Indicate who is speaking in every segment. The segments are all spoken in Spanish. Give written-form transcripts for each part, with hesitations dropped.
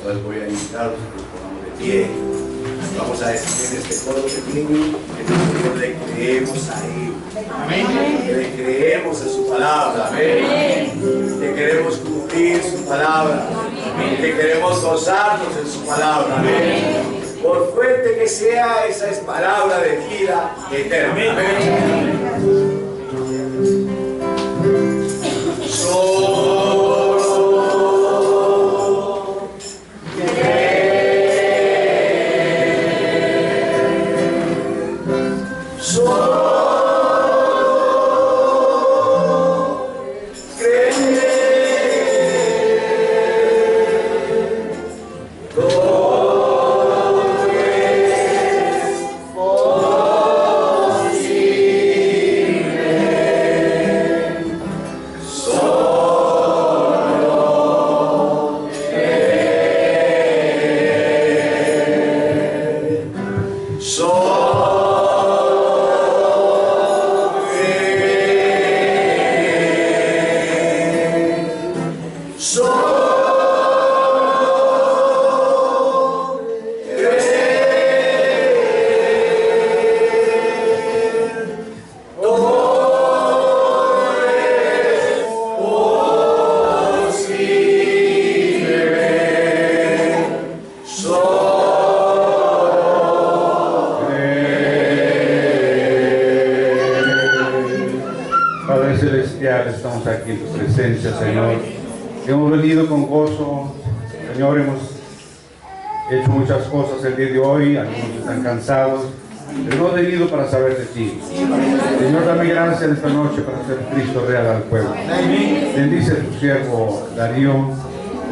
Speaker 1: Entonces voy a invitarlos a que nos pongamos de pie. Vamos a decir en este coro pequeño que nosotros le creemos a Él. Amén. Que le creemos a su palabra. Amén. Que queremos cumplir su palabra. Amén. Que queremos gozarnos en su palabra. Amén. Por fuerte que sea, esa es palabra de vida eterna. Amén.
Speaker 2: Estamos aquí en tu presencia, Señor. Hemos venido con gozo, Señor. Hemos hecho muchas cosas el día de hoy. Algunos están cansados, pero hemos venido para saber de ti. Señor, dame gracia en esta noche para hacer Cristo real al pueblo. Bendice a tu siervo Darío.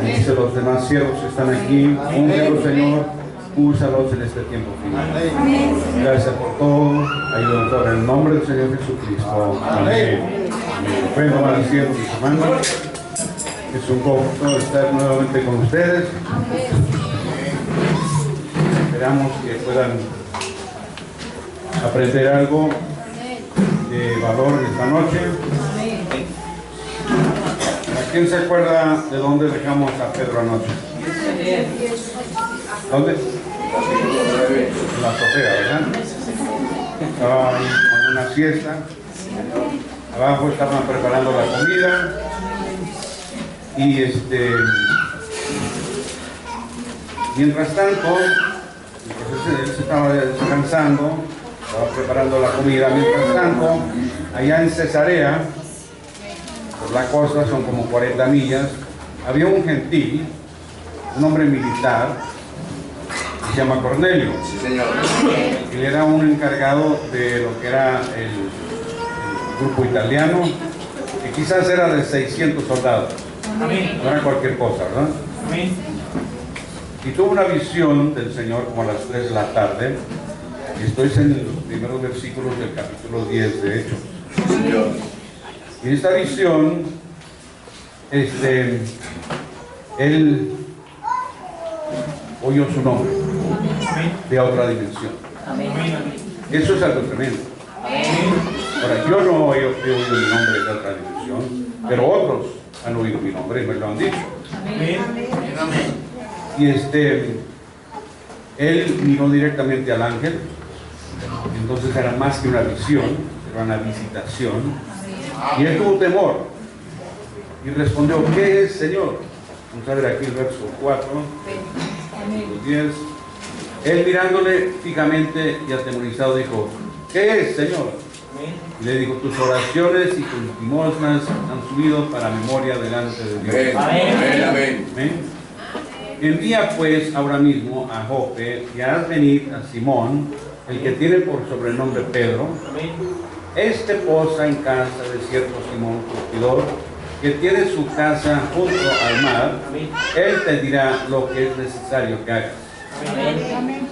Speaker 2: Bendice a los demás siervos que están aquí. Úngelos, Señor. Úsalos en este tiempo final. Gracias por todo. Ayúdanos ahora en el nombre del Señor Jesucristo. Amén. Pueden tomar asiento, mis hermanos. Es un gozo estar nuevamente con ustedes. Esperamos que puedan aprender algo de valor en esta noche. ¿A quién se acuerda de dónde dejamos a Pedro anoche? ¿Dónde? En la azotea, ¿verdad? Estaba ahí con una siesta. Abajo estaban preparando la comida y mientras tanto, él se estaba descansando, estaba preparando la comida. Mientras tanto, allá en Cesarea, por la costa, son como 40 millas, había un gentil, un hombre militar, que se llama Cornelio.
Speaker 1: Sí, señor.
Speaker 2: Él era un encargado de lo que era el grupo italiano, que quizás era de 600 soldados. Amén. No era cualquier cosa, ¿verdad? Amén. Y tuvo una visión del Señor como a las 3 de la tarde. Y estoy en los primeros versículos del capítulo 10 de Hechos. Señor. Y en esta visión, él oyó su nombre de otra dimensión. Amén. Eso es algo tremendo. Amén. Ahora, yo no he oído mi nombre de otra dimensión, pero otros han oído mi nombre y me lo han dicho. Amén. Y él miró directamente al ángel, entonces era más que una visión, era una visitación, y él tuvo temor y respondió: ¿qué es, Señor? Vamos a ver aquí el verso 4, los 10. Él mirándole fijamente y atemorizado dijo: ¿qué es, Señor? Y le dijo: tus oraciones y tus limosnas han subido para memoria delante de Dios.
Speaker 1: Amén. Amén. Amén.
Speaker 2: Amén. Envía pues ahora mismo a Jope y haz venir a Simón, el que tiene por sobrenombre Pedro. Este posa en casa de cierto Simón curtidor, que tiene su casa junto al mar. Él te dirá lo que es necesario que hagas. Amén.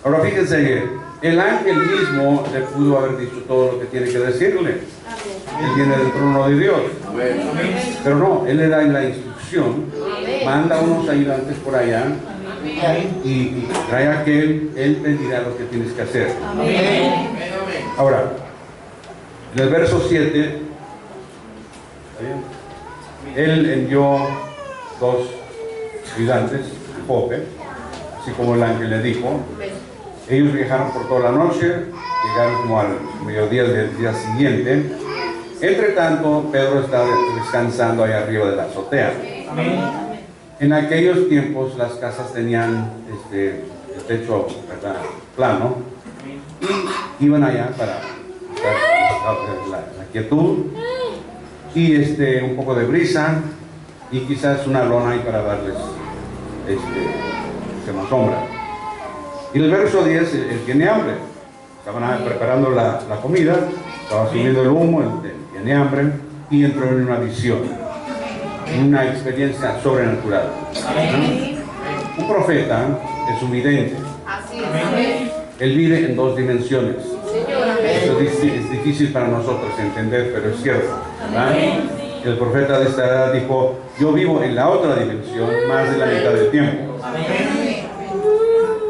Speaker 2: Ahora fíjense, el ángel mismo le pudo haber dicho todo lo que tiene que decirle. Él viene del trono de Dios. Pero no, él le da la instrucción, manda unos ayudantes por allá y trae a aquel, él te dirá lo que tienes que hacer. Ahora, en el verso 7, él envió dos ayudantes a Jope, así como el ángel le dijo. Ellos viajaron por toda la noche, llegaron como al mediodía del día siguiente. Entre tanto, Pedro estaba descansando ahí arriba de la azotea. En aquellos tiempos las casas tenían el techo, ¿verdad?, plano, y iban allá para la quietud y un poco de brisa y quizás una lona ahí para darles más sombra. Y el verso 10, él tiene hambre. Estaban preparando la comida, estaba subiendo el humo, él tiene hambre y entró en una visión, una experiencia sobrenatural. ¿No? Un profeta es un vidente. Él vive en dos dimensiones. Eso es difícil para nosotros entender, pero es cierto, ¿verdad? El profeta de esta edad dijo: yo vivo en la otra dimensión más de la mitad del tiempo.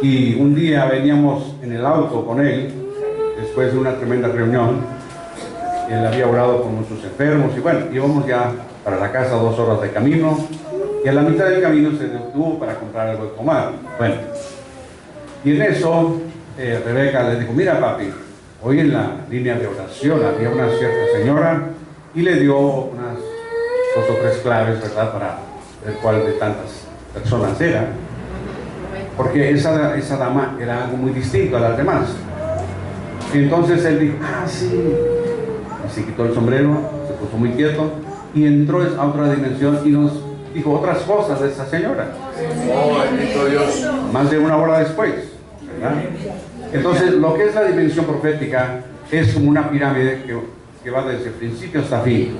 Speaker 2: Y un día veníamos en el auto con él, después de una tremenda reunión. Él había orado por muchos enfermos y bueno, íbamos ya para la casa, 2 horas de camino, y a la mitad del camino se detuvo para comprar algo de tomar. Bueno, y en eso Rebeca le dijo: mira, papi, hoy en la línea de oración había una cierta señora y le dio unas 2 o 3 claves, ¿verdad?, para ver cuál de tantas personas era, porque esa dama era algo muy distinto a las demás. Entonces él dijo: ah, sí. Y se quitó el sombrero, se puso muy quieto y entró a otra dimensión y nos dijo otras cosas de esa señora.
Speaker 1: Oh, bendito Dios.
Speaker 2: Más de 1 hora después, ¿verdad? Entonces, lo que es la dimensión profética es como una pirámide que va desde el principio hasta fin.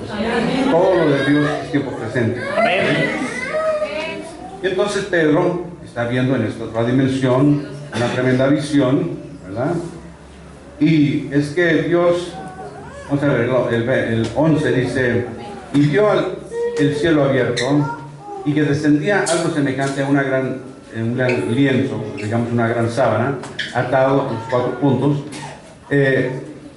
Speaker 2: Todo lo de Dios es tiempo presente. Y entonces Pedro está viendo en esta otra dimensión una tremenda visión, ¿verdad? Y es que Dios, vamos a ver, el 11 dice: y vio el cielo abierto y que descendía algo semejante a un gran lienzo, digamos una gran sábana, atado en los 4 puntos,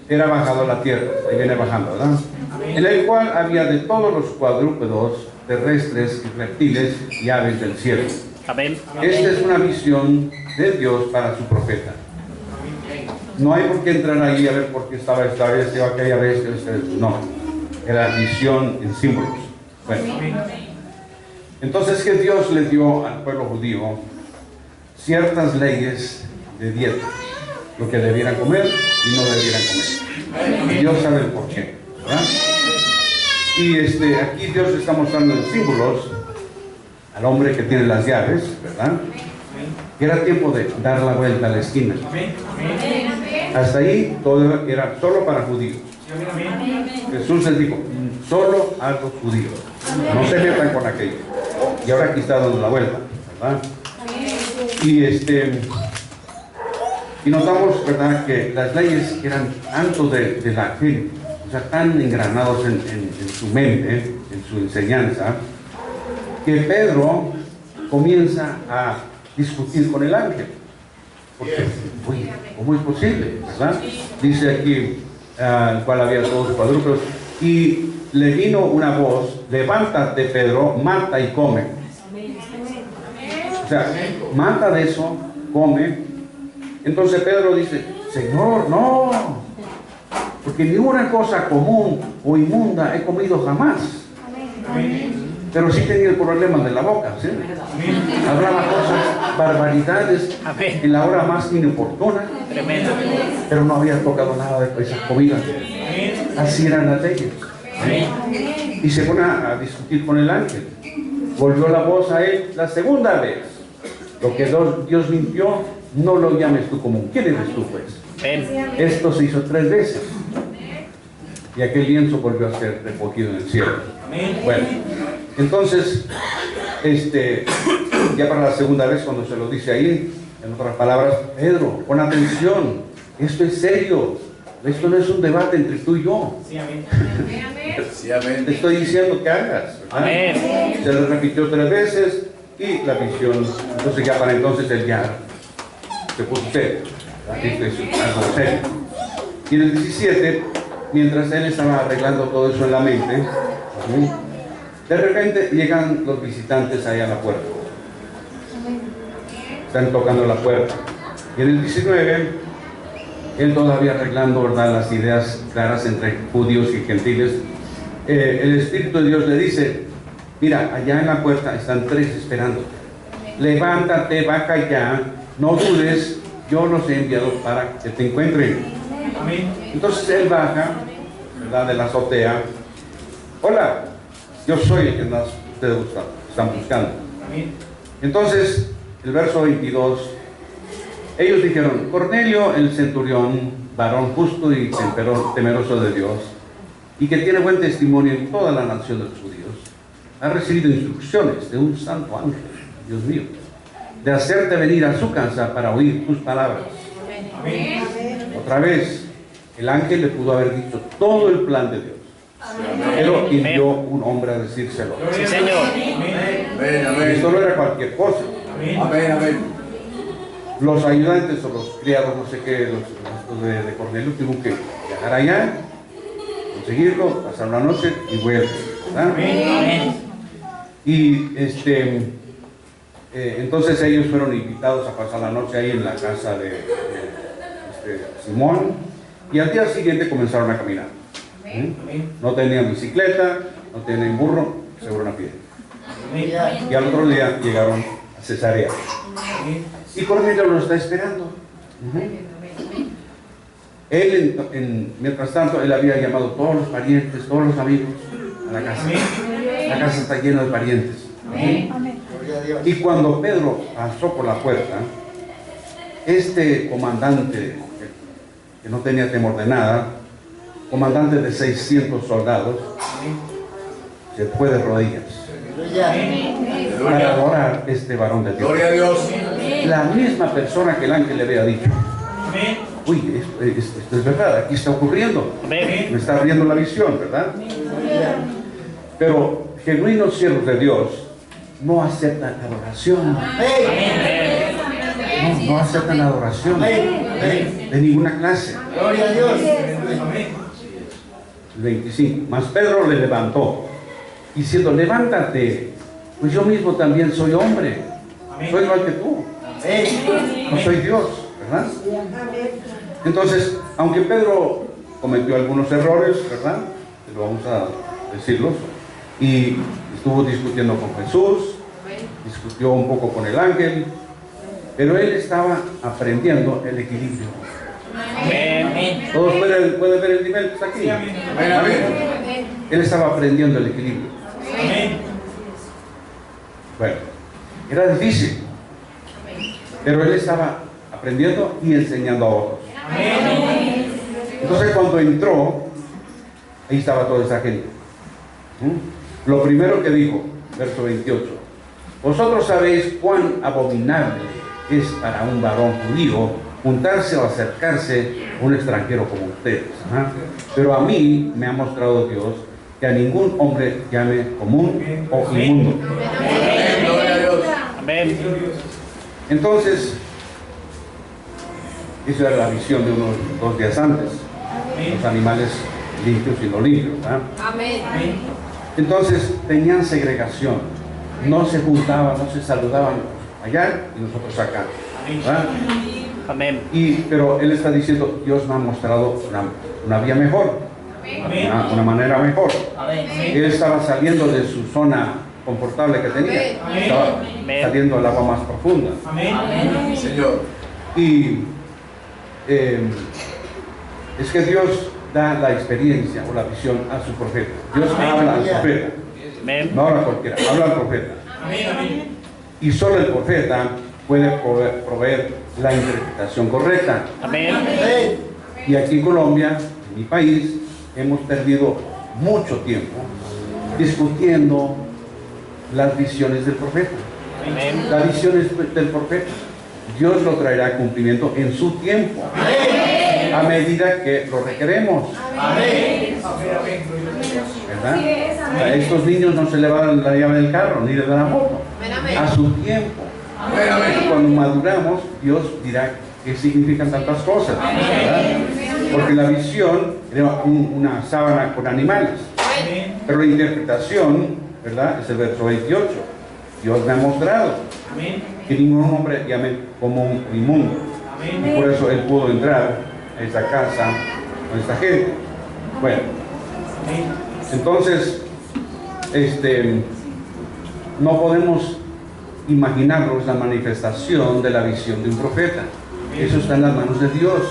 Speaker 2: era bajado a la tierra, ahí viene bajando, ¿verdad? En el cual había de todos los cuadrúpedos, terrestres y reptiles y aves del cielo.
Speaker 3: Amén.
Speaker 2: Esta es una visión de Dios para su profeta. No hay por qué entrar ahí a ver por qué estaba esta vez, aquella vez, no. Era visión en símbolos. Bueno. Entonces, que Dios le dio al pueblo judío ciertas leyes de dieta, lo que debieran comer y no debieran comer. Dios sabe el por qué, ¿verdad? Y aquí Dios está mostrando en símbolos al hombre que tiene las llaves, ¿verdad? Que era tiempo de dar la vuelta a la esquina. Hasta ahí todo era solo para judíos. Jesús les dijo: solo a los judíos, no se metan con aquello. Y ahora aquí está dando la vuelta, ¿verdad? Y notamos, ¿verdad?, que las leyes eran tanto de la gente, o sea, tan engranados en su mente, en su enseñanza, que Pedro comienza a discutir con el ángel. Porque, oye, ¿cómo es posible? ¿Verdad? Dice aquí, el cual había todos los cuadrúpedos, y le vino una voz: levántate, Pedro, mata y come. O sea, mata de eso, come. Entonces Pedro dice: Señor, no, porque ninguna cosa común o inmunda he comido jamás. Pero sí tenía el problema de la boca, ¿sí? Hablaba cosas, barbaridades, en la hora más inoportuna.
Speaker 3: Tremendo.
Speaker 2: Pero no había tocado nada de esa comida. Así eran las leyes. Y se pone a discutir con el ángel. Volvió la voz a él la segunda vez: lo que Dios limpió, no lo llames tú común. ¿Quién eres tú, pues? Esto se hizo 3 veces. Y aquel lienzo volvió a ser recogido en el cielo. Bueno, entonces, ya para la segunda vez, cuando se lo dice ahí, en otras palabras: Pedro, pon atención, esto es serio, esto no es un debate entre tú y yo.
Speaker 3: Sí, amén.
Speaker 1: Sí, amén.
Speaker 2: Te estoy diciendo que hagas, ¿verdad?
Speaker 3: Amén.
Speaker 2: Se lo repitió 3 veces y la visión. Entonces, ya para entonces él ya se puso serio. Esto es algo serio. Y en el 17, mientras él estaba arreglando todo eso en la mente, de repente llegan los visitantes ahí a la puerta. están tocando la puerta. Y en el 19, él todavía arreglando, ¿verdad?, las ideas claras entre judíos y gentiles, el Espíritu de Dios le dice: mira, allá en la puerta están 3 esperando. Levántate, baja ya, no dudes, yo los he enviado para que te encuentren. Entonces él baja, ¿verdad?, de la azotea. Hola, yo soy el que ustedes están buscando. Entonces, el verso 22, ellos dijeron: Cornelio, el centurión, varón justo y temeroso de Dios, y que tiene buen testimonio en toda la nación de los judíos, ha recibido instrucciones de un santo ángel, Dios mío, de hacerte venir a su casa para oír tus palabras. Amén. Otra vez, el ángel le pudo haber dicho todo el plan de Dios, pero envió un hombre a decírselo.
Speaker 3: Sí, Señor.
Speaker 1: Amén, amén.
Speaker 2: Esto no era cualquier cosa.
Speaker 1: Amén, amén.
Speaker 2: Los ayudantes o los criados, no sé qué, los de Cornelio, tuvieron que viajar allá, conseguirlo, pasar la noche y vuelven, ¿verdad? Y entonces ellos fueron invitados a pasar la noche ahí en la casa de Simón, y al día siguiente comenzaron a caminar. No tenían bicicleta, no tenían burro, se fueron a pie. Y al otro día llegaron a Cesarea. Y Cornelio lo está esperando. Él, mientras tanto, él había llamado a todos los parientes, todos los amigos a la casa. La casa está llena de parientes. Y cuando Pedro pasó por la puerta, este comandante, que no tenía temor de nada, comandante de 600 soldados, se fue de rodillas para adorar a este varón de Dios.
Speaker 1: Gloria a Dios.
Speaker 2: La misma persona que el ángel le había dicho: uy, esto es verdad, aquí está ocurriendo, me está abriendo la visión, ¿verdad? Pero genuinos siervos de Dios no aceptan adoración. No aceptan adoración de ninguna clase.
Speaker 1: Gloria a Dios.
Speaker 2: 25. Mas Pedro le levantó, diciendo: levántate, pues yo mismo también soy hombre, soy igual que tú, no soy Dios, ¿verdad? Entonces, aunque Pedro cometió algunos errores, ¿verdad?, pero vamos a decirlos, y estuvo discutiendo con Jesús, discutió un poco con el ángel, pero él estaba aprendiendo el equilibrio. ¿Todos pueden ver el nivel que está aquí?
Speaker 1: Amén, amén.
Speaker 2: Él estaba aprendiendo el equilibrio. Bueno, era difícil, pero él estaba aprendiendo y enseñando a otros. Entonces, cuando entró, ahí estaba toda esa gente. Lo primero que dijo, verso 28: vosotros sabéis cuán abominable es para un varón judío juntarse o acercarse a un extranjero como ustedes. Pero a mí me ha mostrado Dios que a ningún hombre llame común o inmundo.
Speaker 1: Gloria a Dios.
Speaker 3: Amén.
Speaker 2: Entonces, esa era la visión de unos 2 días antes: los animales limpios y no limpios.
Speaker 4: Amén.
Speaker 2: Entonces tenían segregación, no se juntaban, no se saludaban allá y nosotros acá.
Speaker 3: Amén.
Speaker 2: Pero él está diciendo: Dios me ha mostrado una vía mejor, una manera mejor. Él estaba saliendo de su zona confortable que tenía, estaba saliendo al agua más profunda.
Speaker 1: Señor.
Speaker 2: Y es que Dios da la experiencia o la visión a su profeta. Dios habla al profeta, no habla a cualquiera, habla al profeta. Y solo el profeta puede proveer la interpretación correcta.
Speaker 3: Amén.
Speaker 2: Y aquí en Colombia, en mi país, hemos perdido mucho tiempo discutiendo las visiones del profeta.
Speaker 3: Amén.
Speaker 2: La visión es del profeta. Dios lo traerá a cumplimiento en su tiempo, a medida que lo requeremos. ¿Verdad? A estos niños no se le va la llave del carro ni de la moto. A su tiempo. Y cuando maduramos, Dios dirá qué significan tantas cosas, ¿verdad? Porque la visión era una sábana con animales, pero la interpretación, ¿verdad?, es el verso 28. Dios me ha mostrado que ningún hombre llame como un inmundo. Y por eso él pudo entrar a esa casa con esta gente. Bueno, entonces, no podemos imaginarnos la manifestación de la visión de un profeta. Eso está en las manos de Dios.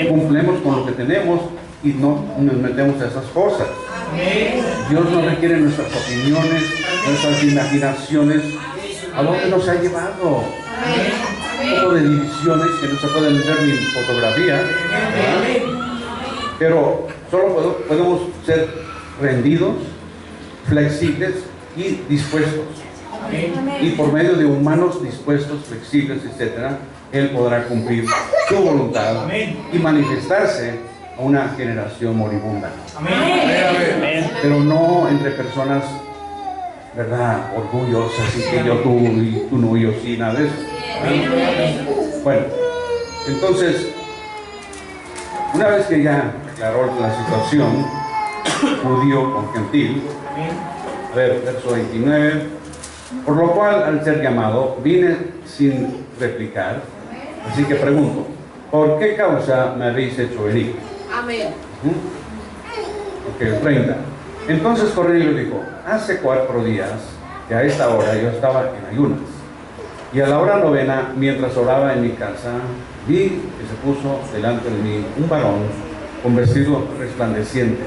Speaker 2: Cumplemos con lo que tenemos y no nos metemos a esas cosas. Dios no requiere nuestras opiniones, nuestras imaginaciones. ¿A dónde nos ha llevado? Un poco de divisiones que no se pueden ver ni en fotografía, ¿verdad? Pero solo podemos ser rendidos, flexibles y dispuestos. Y por medio de humanos dispuestos, flexibles, etc., Él podrá cumplir su voluntad y manifestarse a una generación moribunda. Pero no entre personas, ¿verdad?, orgullosas, y que yo tú y tú no, yo sí, nada de eso. Bueno, entonces, una vez que ya aclaró la situación, judío con gentil, a ver, verso 29, por lo cual al ser llamado vine sin replicar, así que pregunto, ¿por qué causa me habéis hecho venir?
Speaker 4: Amén.
Speaker 2: Ok, 30. Entonces Cornelio dijo, hace 4 días que a esta hora yo estaba en ayunas, y a la hora 9, mientras oraba en mi casa, vi que se puso delante de mí un varón con vestido resplandeciente.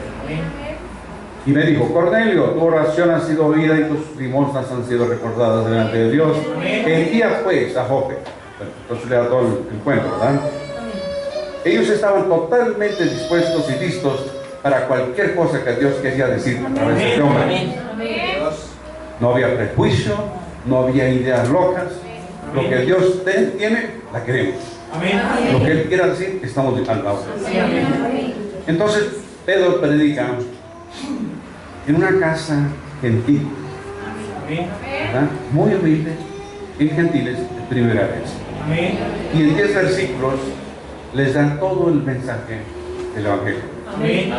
Speaker 2: Y me dijo, Cornelio, tu oración ha sido oída y tus limosnas han sido recordadas delante de Dios. Envía pues a Jope. Bueno, entonces le da todo el cuento, ¿verdad? Ellos estaban totalmente dispuestos y listos para cualquier cosa que Dios quería decir a través de este hombre. No había prejuicio, no había ideas locas. Lo que Dios tiene, la queremos. Lo que Él quiera decir, estamos al lado. Entonces, Pedro predica en una casa gentil, ¿verdad?, muy humilde, en gentiles, de primera vez. Y en 10 versículos les da todo el mensaje del Evangelio.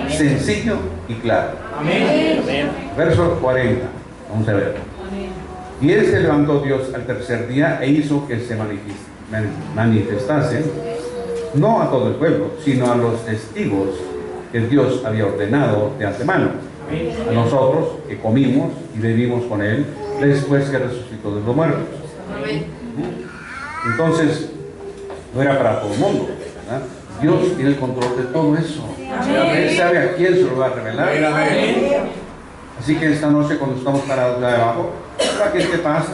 Speaker 2: Sencillo y claro. Verso 40, vamos a ver. Y él se levantó Dios al tercer día e hizo que se manifestase, no a todo el pueblo, sino a los testigos que Dios había ordenado de antemano, a nosotros que comimos y bebimos con él después que resucitó de los muertos. Entonces, no era para todo el mundo, ¿verdad? Dios tiene el control de todo eso. Él sabe a quién se lo va a revelar. Así que esta noche, cuando estamos parados de abajo, ¿qué te pasa?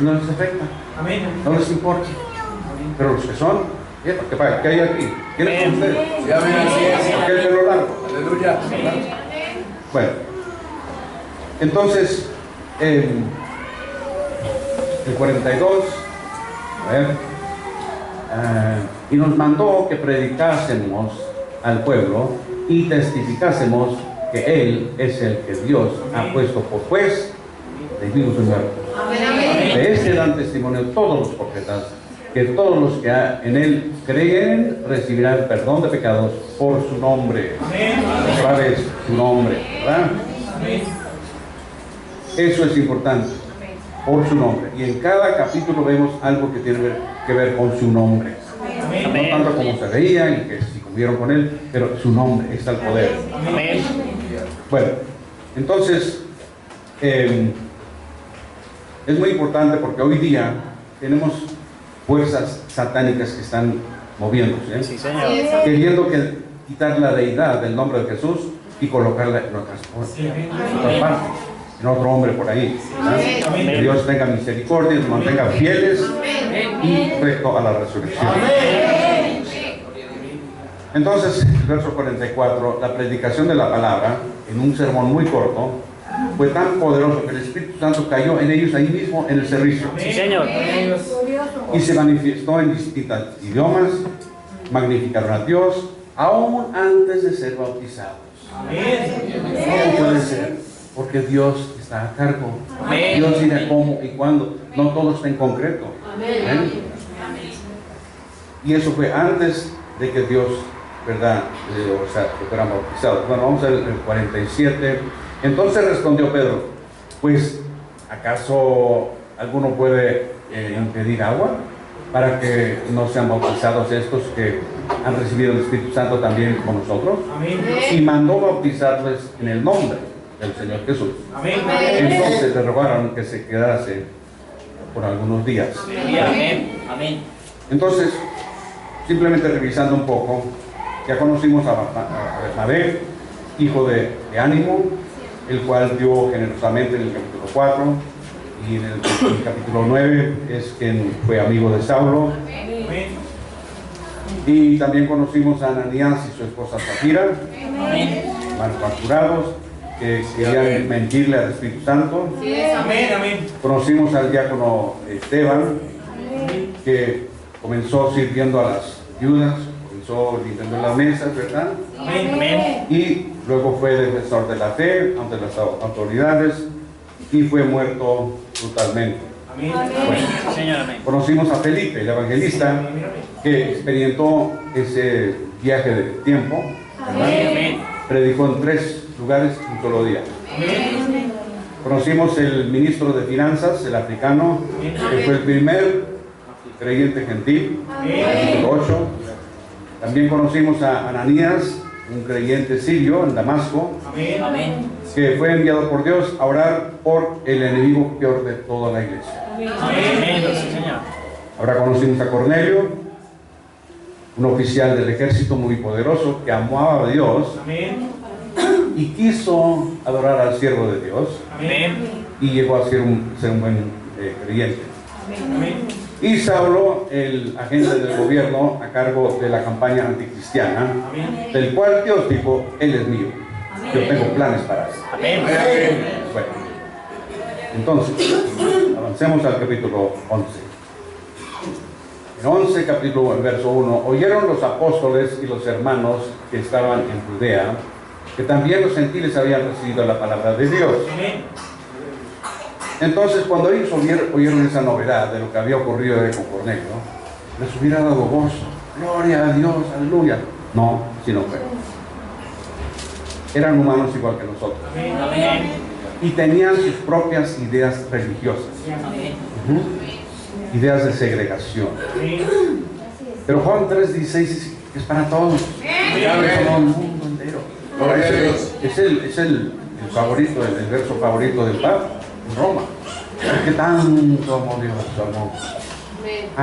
Speaker 2: No les afecta, no les importa. Pero los que son, ¿qué hay aquí? ¿Quiénes son ustedes? ¿Por qué el pelo largo?
Speaker 1: Aleluya.
Speaker 2: Bueno, entonces, el 42, a ver, y nos mandó que predicásemos al pueblo y testificásemos que Él es el que Dios ha puesto por juez de vivos y muertos. De este dan testimonio todos los profetas, que todos los que en Él creen recibirán perdón de pecados por su nombre. Otra vez, su nombre, ¿verdad? Eso es importante, por su nombre. Y en cada capítulo vemos algo que tiene que ver con su nombre. No tanto como se veía y que si comieron con Él, pero su nombre, está el poder. Bueno, entonces, es muy importante porque hoy día tenemos fuerzas satánicas que están moviéndose,
Speaker 3: Sí, señor.
Speaker 2: queriendo quitar la deidad del nombre de Jesús y colocarla en otras partes, en otro hombre por ahí, ¿verdad? Que Dios tenga misericordia y nos mantenga fieles y recto a la resurrección. Entonces, verso 44, la predicación de la palabra en un sermón muy corto fue tan poderoso que el Espíritu Santo cayó en ellos ahí mismo en el servicio.
Speaker 3: Sí, señor.
Speaker 2: Y se manifestó en distintos idiomas, magnificaron a Dios, aún antes de ser bautizados. ¿Cómo puede ser? Porque Dios está a cargo. Dios dirá cómo y cuándo. No todo está en concreto. ¿Ven? Y eso fue antes de que Dios, ¿verdad?, o sea, que fueran bautizados. Bueno, vamos al 47. Entonces respondió Pedro, pues ¿acaso alguno puede impedir agua para que no sean bautizados estos que han recibido el Espíritu Santo también como nosotros? Y mandó bautizarles en el nombre del Señor Jesús. Entonces le rogaron que se quedase por algunos días. Entonces, simplemente revisando un poco, ya conocimos a Bernabé, hijo de Ánimo, el cual dio generosamente en el capítulo 4, y en el capítulo 9 es quien fue amigo de Saulo. Y también conocimos a Ananías y su esposa Zafira, manufacturados, que querían mentirle al Espíritu Santo. Conocimos al diácono Esteban, que comenzó sirviendo a las viudas, comenzó limpiando las mesas, ¿verdad? Y luego fue defensor de la fe ante las autoridades y fue muerto brutalmente. Bueno, conocimos a Felipe, el evangelista, que experimentó ese viaje de tiempo, ¿verdad? Predicó en 3 lugares en un solo día. Conocimos el ministro de Finanzas, el africano, que fue el primer creyente gentil, capítulo 8. También conocimos a Ananías, un creyente sirio en Damasco, que fue enviado por Dios a orar por el enemigo peor de toda la iglesia. Ahora conocimos a Cornelio, un oficial del ejército muy poderoso que amaba a Dios y quiso adorar al siervo de Dios y llegó a ser un buen creyente. Y Saulo, el agente del gobierno a cargo de la campaña anticristiana, del cual Dios dijo, él es mío, yo tengo planes para él. Bueno, entonces, avancemos al capítulo 11. En 11, capítulo, verso 1, oyeron los apóstoles y los hermanos que estaban en Judea, que también los gentiles habían recibido la palabra de Dios. Entonces, cuando ellos oyeron esa novedad de lo que había ocurrido con Cornelio, les hubiera dado gozo, gloria a Dios, aleluya. No, sino que eran humanos igual que nosotros. Y tenían sus propias ideas religiosas. Ideas de segregación. Pero Juan 3:16 es para todos. Para el mundo entero. Es el favorito, el verso favorito del Papa. Roma, ¿qué tanto amó Dios?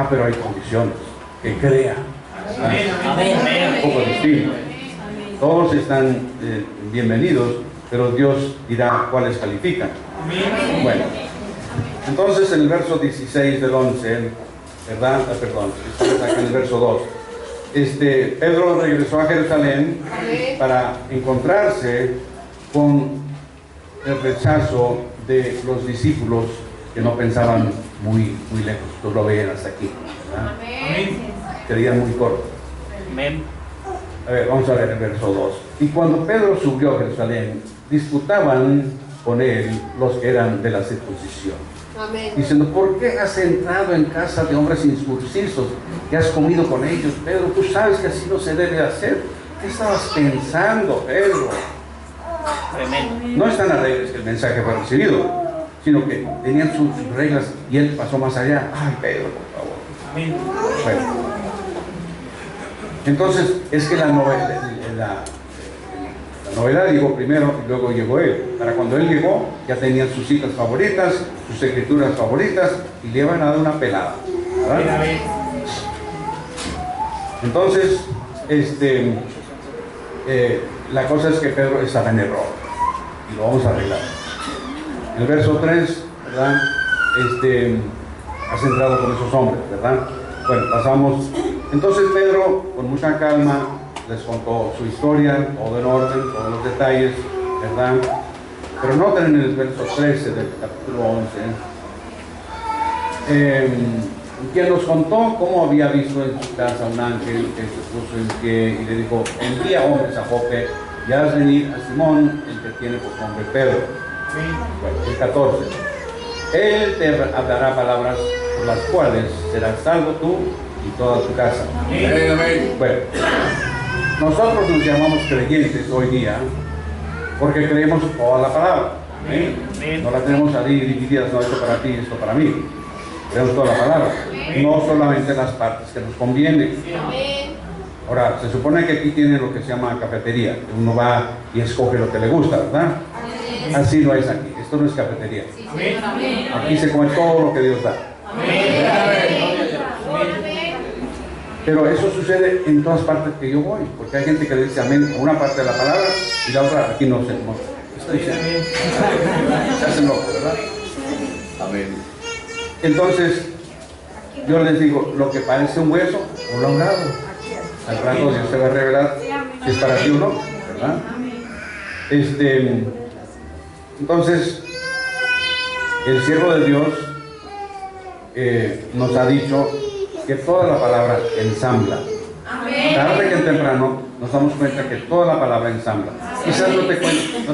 Speaker 2: Pero hay condiciones, que crea. Un poco distinto. Todos están bienvenidos, pero Dios dirá cuáles califican. Bueno, entonces en el verso 16 del 11, ¿verdad? Perdón, estamos acá en el verso 2. Pedro regresó a Jerusalén para encontrarse con el rechazo de los discípulos que no pensaban muy lejos, tú lo veían hasta aquí, ¿verdad? Creían muy corto. A ver, vamos a ver el verso 2. Y cuando Pedro subió a Jerusalén, disputaban con él los que eran de la circuncisión, diciendo, ¿por qué has entrado en casa de hombres incircuncisos que has comido con ellos, Pedro? Tú sabes que así no se debe hacer. ¿Qué estabas pensando, Pedro? No están alegres que el mensaje fue recibido, sino que tenían sus reglas y él pasó más allá. Ay, Pedro, por favor. Bueno, entonces es que la novedad llegó primero y luego llegó él. Para cuando él llegó ya tenían sus citas favoritas, sus escrituras favoritas y le iban a dar una pelada, ¿verdad? Entonces la cosa es que Pedro estaba en error y lo vamos a arreglar. El verso 3, ¿verdad? Has entrado con esos hombres, ¿verdad? Bueno, pasamos. Entonces Pedro, con mucha calma, les contó su historia, todo en orden, todos los detalles, ¿verdad? Pero noten en el verso 13 del capítulo 11, quien nos contó cómo había visto en su casa un ángel que se puso en pie y le dijo, envía hombres a Jope y haz venir a Simón, el que tiene por nombre Pedro. Bueno, el 14. Él te hablará palabras por las cuales serás salvo tú y toda tu casa. Bueno, nosotros nos llamamos creyentes hoy día porque creemos toda la palabra. No la tenemos ahí divididas, no, esto para ti, esto para mí. Tenemos toda la palabra, no solamente las partes que nos convienen. Ahora, se supone que aquí tiene lo que se llama cafetería, que uno va y escoge lo que le gusta, ¿verdad? Así no es aquí, esto no es cafetería. Aquí se come todo lo que Dios da. Pero eso sucede en todas partes que yo voy, porque hay gente que le dice amén a una parte de la palabra y la otra aquí no se estoy diciendo. Se hacen locos, ¿verdad? Amén. Entonces, yo les digo, lo que parece un hueso, ponlo a un lado. Al rato Dios se va a revelar si es para ti o no, ¿verdad? Entonces, el siervo de Dios nos ha dicho que toda la palabra ensambla. Tarde que temprano nos damos cuenta que toda la palabra ensambla. Quizás no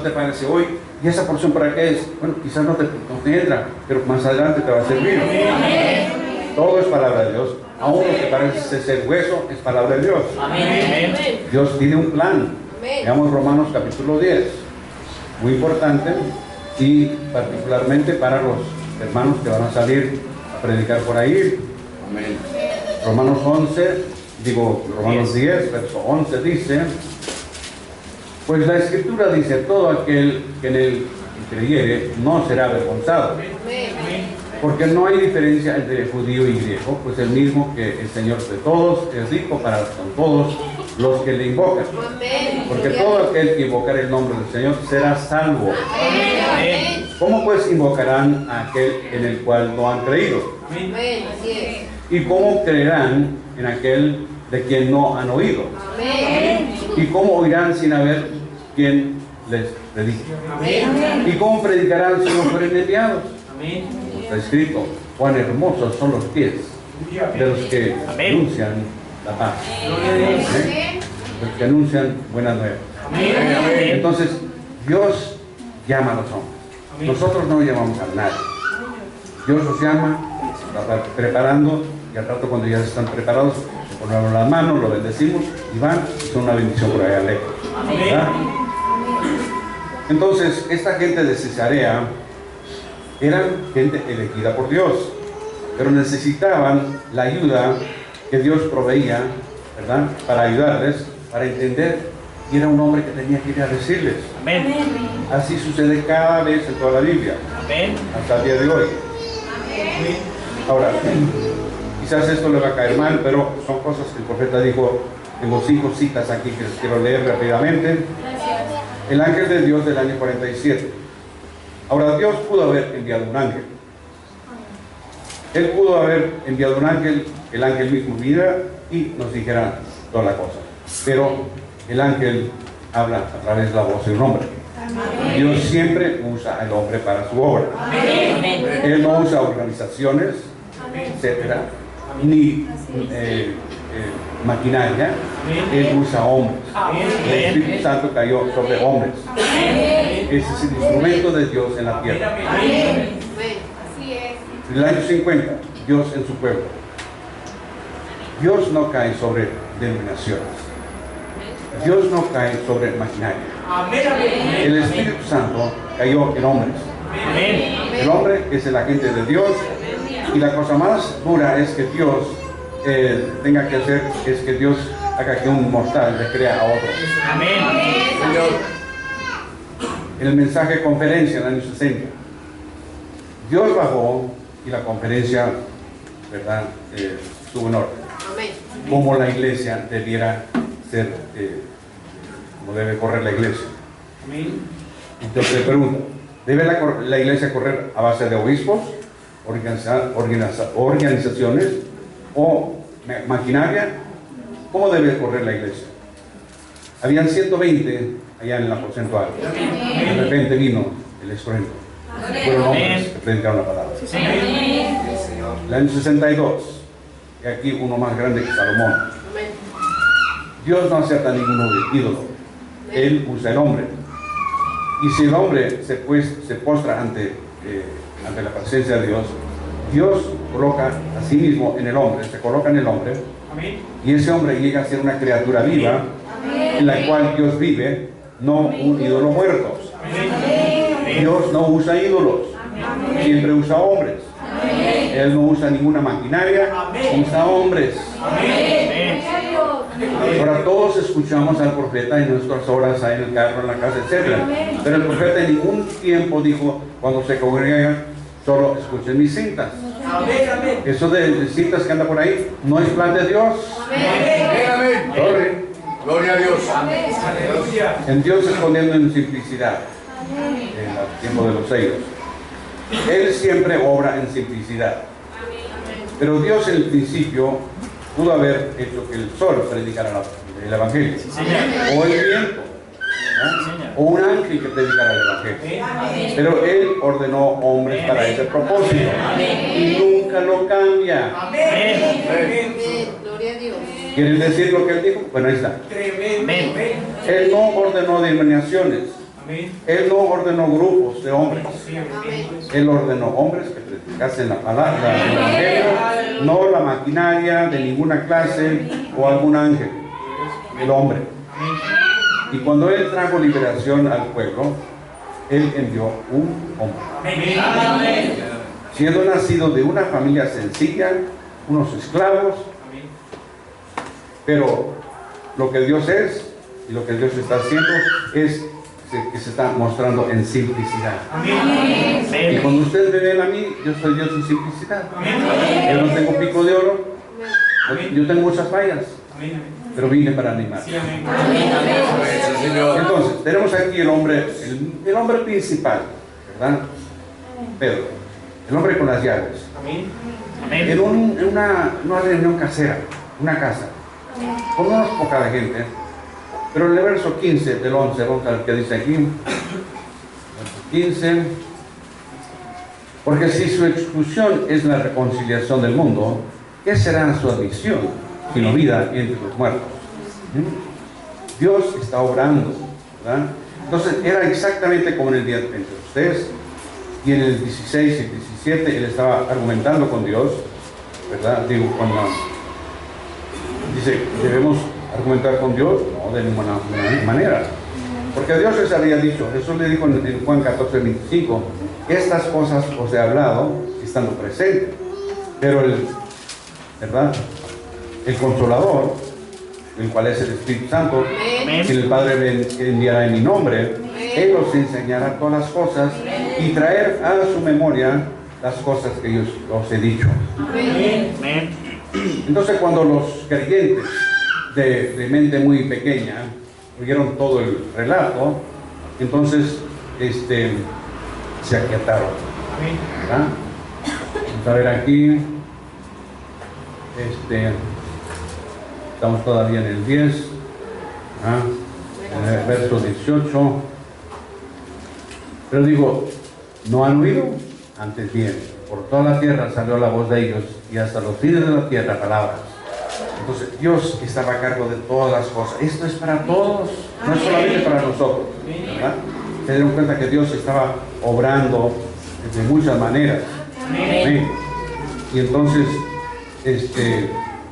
Speaker 2: te parece hoy, ¿y esa porción para qué es? Bueno, quizás no te entra, pero más adelante te va a servir. Todo es palabra de Dios. Aún lo que parece ser hueso es palabra de Dios. Dios tiene un plan. Veamos Romanos capítulo 10. Muy importante y particularmente para los hermanos que van a salir a predicar por ahí. Romanos 10, verso 11 dice: pues la Escritura dice, todo aquel que en él creyere no será avergonzado. Porque no hay diferencia entre judío y griego, pues el mismo que el Señor de todos es rico para con todos los que le invocan. Porque todo aquel que invocar el nombre del Señor será salvo. ¿Cómo pues invocarán a aquel en el cual no han creído? ¿Y cómo creerán en aquel de quien no han oído? ¿Y cómo oirán sin haber quien les predique? ¿Y cómo predicarán si no fueren enviados? Está escrito, cuán hermosos son los pies de los que anuncian la paz, los que anuncian buenas nuevas. Entonces, Dios llama a los hombres. Nosotros no llamamos a nadie. Dios los llama, los va preparando, y al rato cuando ya están preparados, ponemos las manos, lo bendecimos y van, y son una bendición por allá lejos. ¿Verdad? Entonces, esta gente de Cesarea eran gente elegida por Dios, pero necesitaban la ayuda que Dios proveía, ¿verdad? Para ayudarles, para entender, y era un hombre que tenía que ir a decirles. Amén. Así sucede cada vez en toda la Biblia. Amén. Hasta el día de hoy. Amén. Ahora, quizás esto le va a caer mal, pero son cosas que el profeta dijo. Tengo 5 citas aquí que les quiero leer rápidamente. El ángel de Dios del año 47. Ahora, Dios pudo haber enviado un ángel. Él pudo haber enviado un ángel, el ángel mismo viniera y nos dijera toda la cosa. Pero el ángel habla a través de la voz de un hombre. Dios siempre usa al hombre para su obra. Él no usa organizaciones, etcétera, ni maquinaria. Él usa hombres. El Espíritu Santo cayó sobre hombres. Ese es el instrumento de Dios en la tierra. En el año 50, Dios en su pueblo. Dios no cae sobre denominaciones. Dios no cae sobre maquinaria. El Espíritu Santo cayó en hombres. El hombre es el agente de Dios, y la cosa más dura es que Dios tenga que hacer, es que Dios haga que un mortal le crea a otro. El mensaje de conferencia en el año 60, Dios bajó y la conferencia, ¿verdad?, estuvo en orden. Como la iglesia debiera ser, como debe correr la iglesia. Entonces le pregunto, ¿debe la iglesia correr a base de obispos, organizaciones o maquinaria? ¿Cómo debe correr la iglesia? Habían 120 allá en la porcentual. De repente vino el estruendo. Fueron hombres que predicaron la palabra. El año 62, y aquí uno más grande que Salomón. Dios no acepta ningún ídolo. Él usa el hombre. Y si el hombre se postra ante la presencia de Dios, Dios coloca a sí mismo en el hombre, se coloca en el hombre, y ese hombre llega a ser una criatura viva, en la cual Dios vive, no un ídolo muerto. Dios no usa ídolos, siempre usa hombres. Él no usa ninguna maquinaria, usa hombres. Ahora todos escuchamos al profeta en nuestras horas ahí en el carro, en la casa, etc. Pero el profeta en ningún tiempo dijo, cuando se congregan, solo escuchen mis cintas. Eso de cintas que anda por ahí no es plan de Dios. Sorry.
Speaker 1: Gloria a Dios.
Speaker 2: En Dios escondiendo en simplicidad, en el tiempo de los sellos. Él siempre obra en simplicidad. Pero Dios en el principio pudo haber hecho que el sol predicara el Evangelio, o el viento, o un ángel que predicara el Evangelio. Pero Él ordenó hombres para ese propósito y nunca lo cambia.
Speaker 4: Gloria a Dios.
Speaker 2: ¿Quieren decir lo que Él dijo? Bueno, ahí está. Él no ordenó denominaciones. Él no ordenó grupos de hombres. Él ordenó hombres que predicasen la palabra, el Evangelio, no la maquinaria de ninguna clase o algún ángel, el hombre. Y cuando Él trajo liberación al pueblo, Él envió un hombre. Siendo nacido de una familia sencilla, unos esclavos, pero lo que Dios es y lo que Dios está haciendo es que se está mostrando en simplicidad. Y cuando ustedes me ven a mí, yo soy Dios en simplicidad. Yo no tengo pico de oro, yo tengo muchas fallas, pero vine para animar. Entonces, tenemos aquí el hombre principal, ¿verdad? Pedro, el hombre con las llaves. En una reunión casera, una casa, con unos poca de gente. Pero en el verso 15 del 11, vamos a ver qué dice aquí. Verso 15. Porque si su exclusión es la reconciliación del mundo, ¿qué será su admisión sino vida entre los muertos? Dios está obrando, ¿verdad? Entonces era exactamente como en el día de Pentecostés, y en el 16 y 17 él estaba argumentando con Dios, ¿verdad? Digo, cuando dice, debemos argumentar con Dios, no de ninguna manera, porque Dios les había dicho, Jesús le dijo en Juan 14:25, estas cosas os he hablado estando presente, pero ¿verdad? El Consolador, el cual es el Espíritu Santo, que el Padre me enviará en mi nombre, Él os enseñará todas las cosas y traer a su memoria las cosas que yo os he dicho. Entonces cuando los creyentes de mente muy pequeña oyeron todo el relato, entonces se aquietaron, ¿verdad? Vamos a ver aquí, estamos todavía en el 10, en el verso 18, pero digo, ¿no han oído? Antes bien, por toda la tierra salió la voz de ellos y hasta los fines de la tierra palabras. Entonces Dios estaba a cargo de todas las cosas. Esto es para todos, no es solamente para nosotros, ¿verdad? Se dieron cuenta que Dios estaba obrando de muchas maneras. Amén. Y entonces,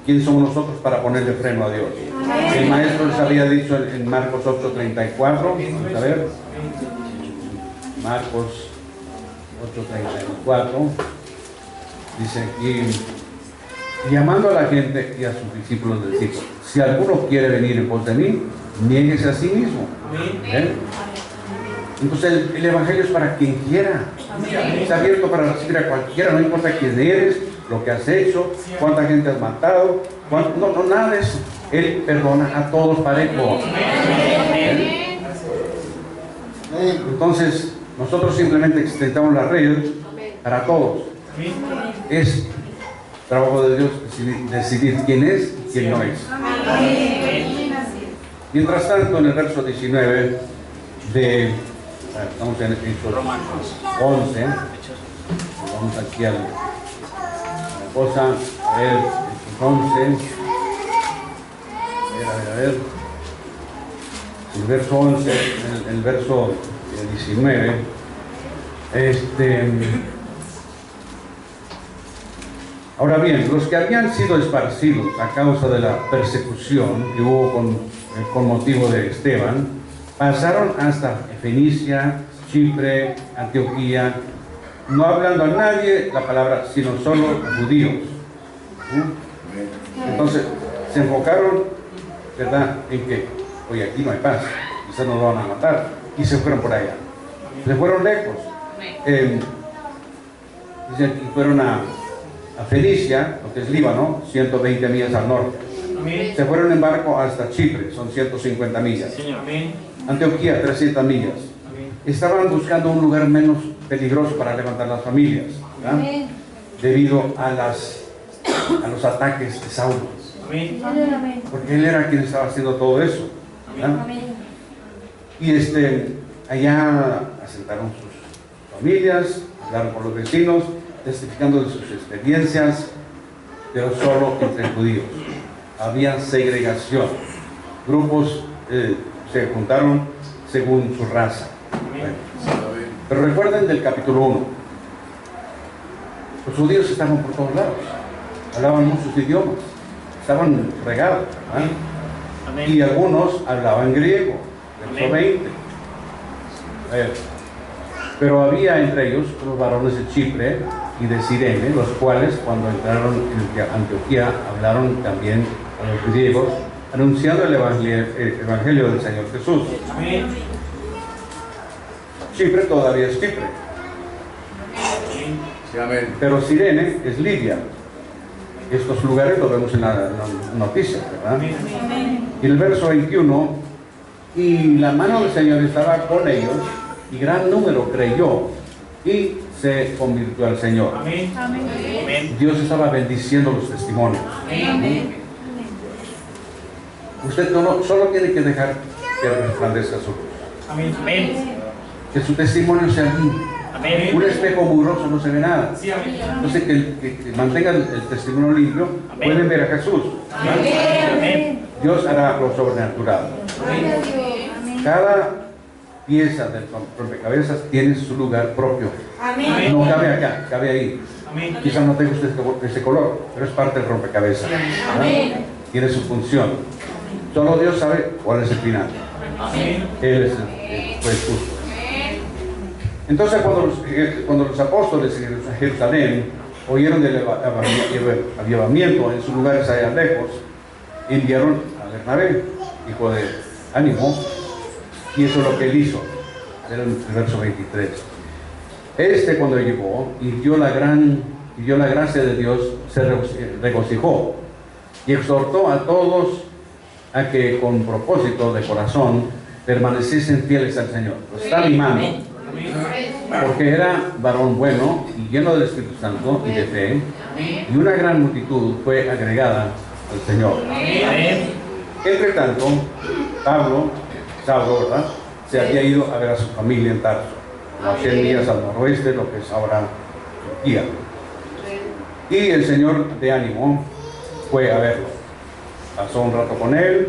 Speaker 2: ¿quién somos nosotros para ponerle freno a Dios? El maestro les había dicho en Marcos 8:34, vamos a ver, Marcos 8:34, dice aquí, llamando a la gente y a sus discípulos del discípulo, si alguno quiere venir en pos de mí, niéguese a sí mismo. Entonces el Evangelio es para quien quiera, está abierto para recibir a cualquiera, no importa quién eres, lo que has hecho, cuánta gente has matado, no, nada de eso. Él perdona a todos parejo. Entonces nosotros simplemente extendamos la red para todos. Es trabajo de Dios decidir quién es y quién no es. Mientras tanto, en el verso 19 estamos en Hechos 11, vamos aquí a la cosa, a ver, Hechos 11, a ver, el verso 11, el verso 19, ahora bien, los que habían sido esparcidos a causa de la persecución que hubo con motivo de Esteban, pasaron hasta Fenicia Chipre, Antioquía, no hablando a nadie la palabra, sino solo judíos. Entonces, se enfocaron, ¿verdad?, en que, oye, aquí no hay paz, quizás nos van a matar, y se fueron por allá. Se fueron lejos. Dicen que fueron a Fenicia, lo que es Líbano, 120 millas al norte. Se fueron en barco hasta Chipre, son 150 millas. Antioquía, 300 millas. Estaban buscando un lugar menos peligroso para levantar las familias, ¿verdad?, debido a los ataques de Saulo. Porque él era quien estaba haciendo todo eso, ¿verdad? Y allá asentaron sus familias, hablaron con los vecinos, testificando de sus experiencias, pero solo entre judíos. Había segregación. Grupos se juntaron según su raza. Bueno, pero recuerden del capítulo 1. Los judíos estaban por todos lados. Hablaban muchos idiomas. Estaban regados, ¿verdad? Y algunos hablaban griego. Verso 20. Pero había entre ellos unos varones de Chipre y de Cirene, los cuales cuando entraron en Antioquía hablaron también a los griegos, anunciando el evangelio del Señor Jesús. Chipre todavía es Chipre. Pero Cirene es Libia. Estos lugares los vemos en la noticia, ¿verdad? Y el verso 21, y la mano del Señor estaba con ellos, y gran número creyó y se convirtió al Señor. Dios estaba bendiciendo los testimonios. Usted solo tiene que dejar que resplandezca su luz. Que su testimonio sea limpio. Un espejo mugroso no se ve nada. Entonces que mantenga el testimonio limpio, pueden ver a Jesús. Dios hará lo sobrenatural. Cada pieza del rompecabezas tiene su lugar propio. No cabe acá, cabe ahí. Quizás no tenga usted ese color, pero es parte del rompecabezas. Tiene su función. Solo Dios sabe cuál es el final. Él es el juez justo. Entonces cuando los apóstoles en Jerusalén oyeron del avivamiento en sus lugares allá lejos, enviaron a Bernabé, hijo de Ánimo, y eso es lo que él hizo. Era el verso 23. Cuando llegó y vio la gracia de Dios, se regocijó y exhortó a todos a que con propósito de corazón permaneciesen fieles al Señor. Lo está animando, porque era varón bueno y lleno del Espíritu Santo y de fe, y una gran multitud fue agregada al Señor. Entre tanto, Saulo, ¿verdad?, se había ido a ver a su familia en Tarso, a 100 millas al noroeste, lo que es ahora Turquía. Y el Señor de Ánimo fue a verlo. Pasó un rato con él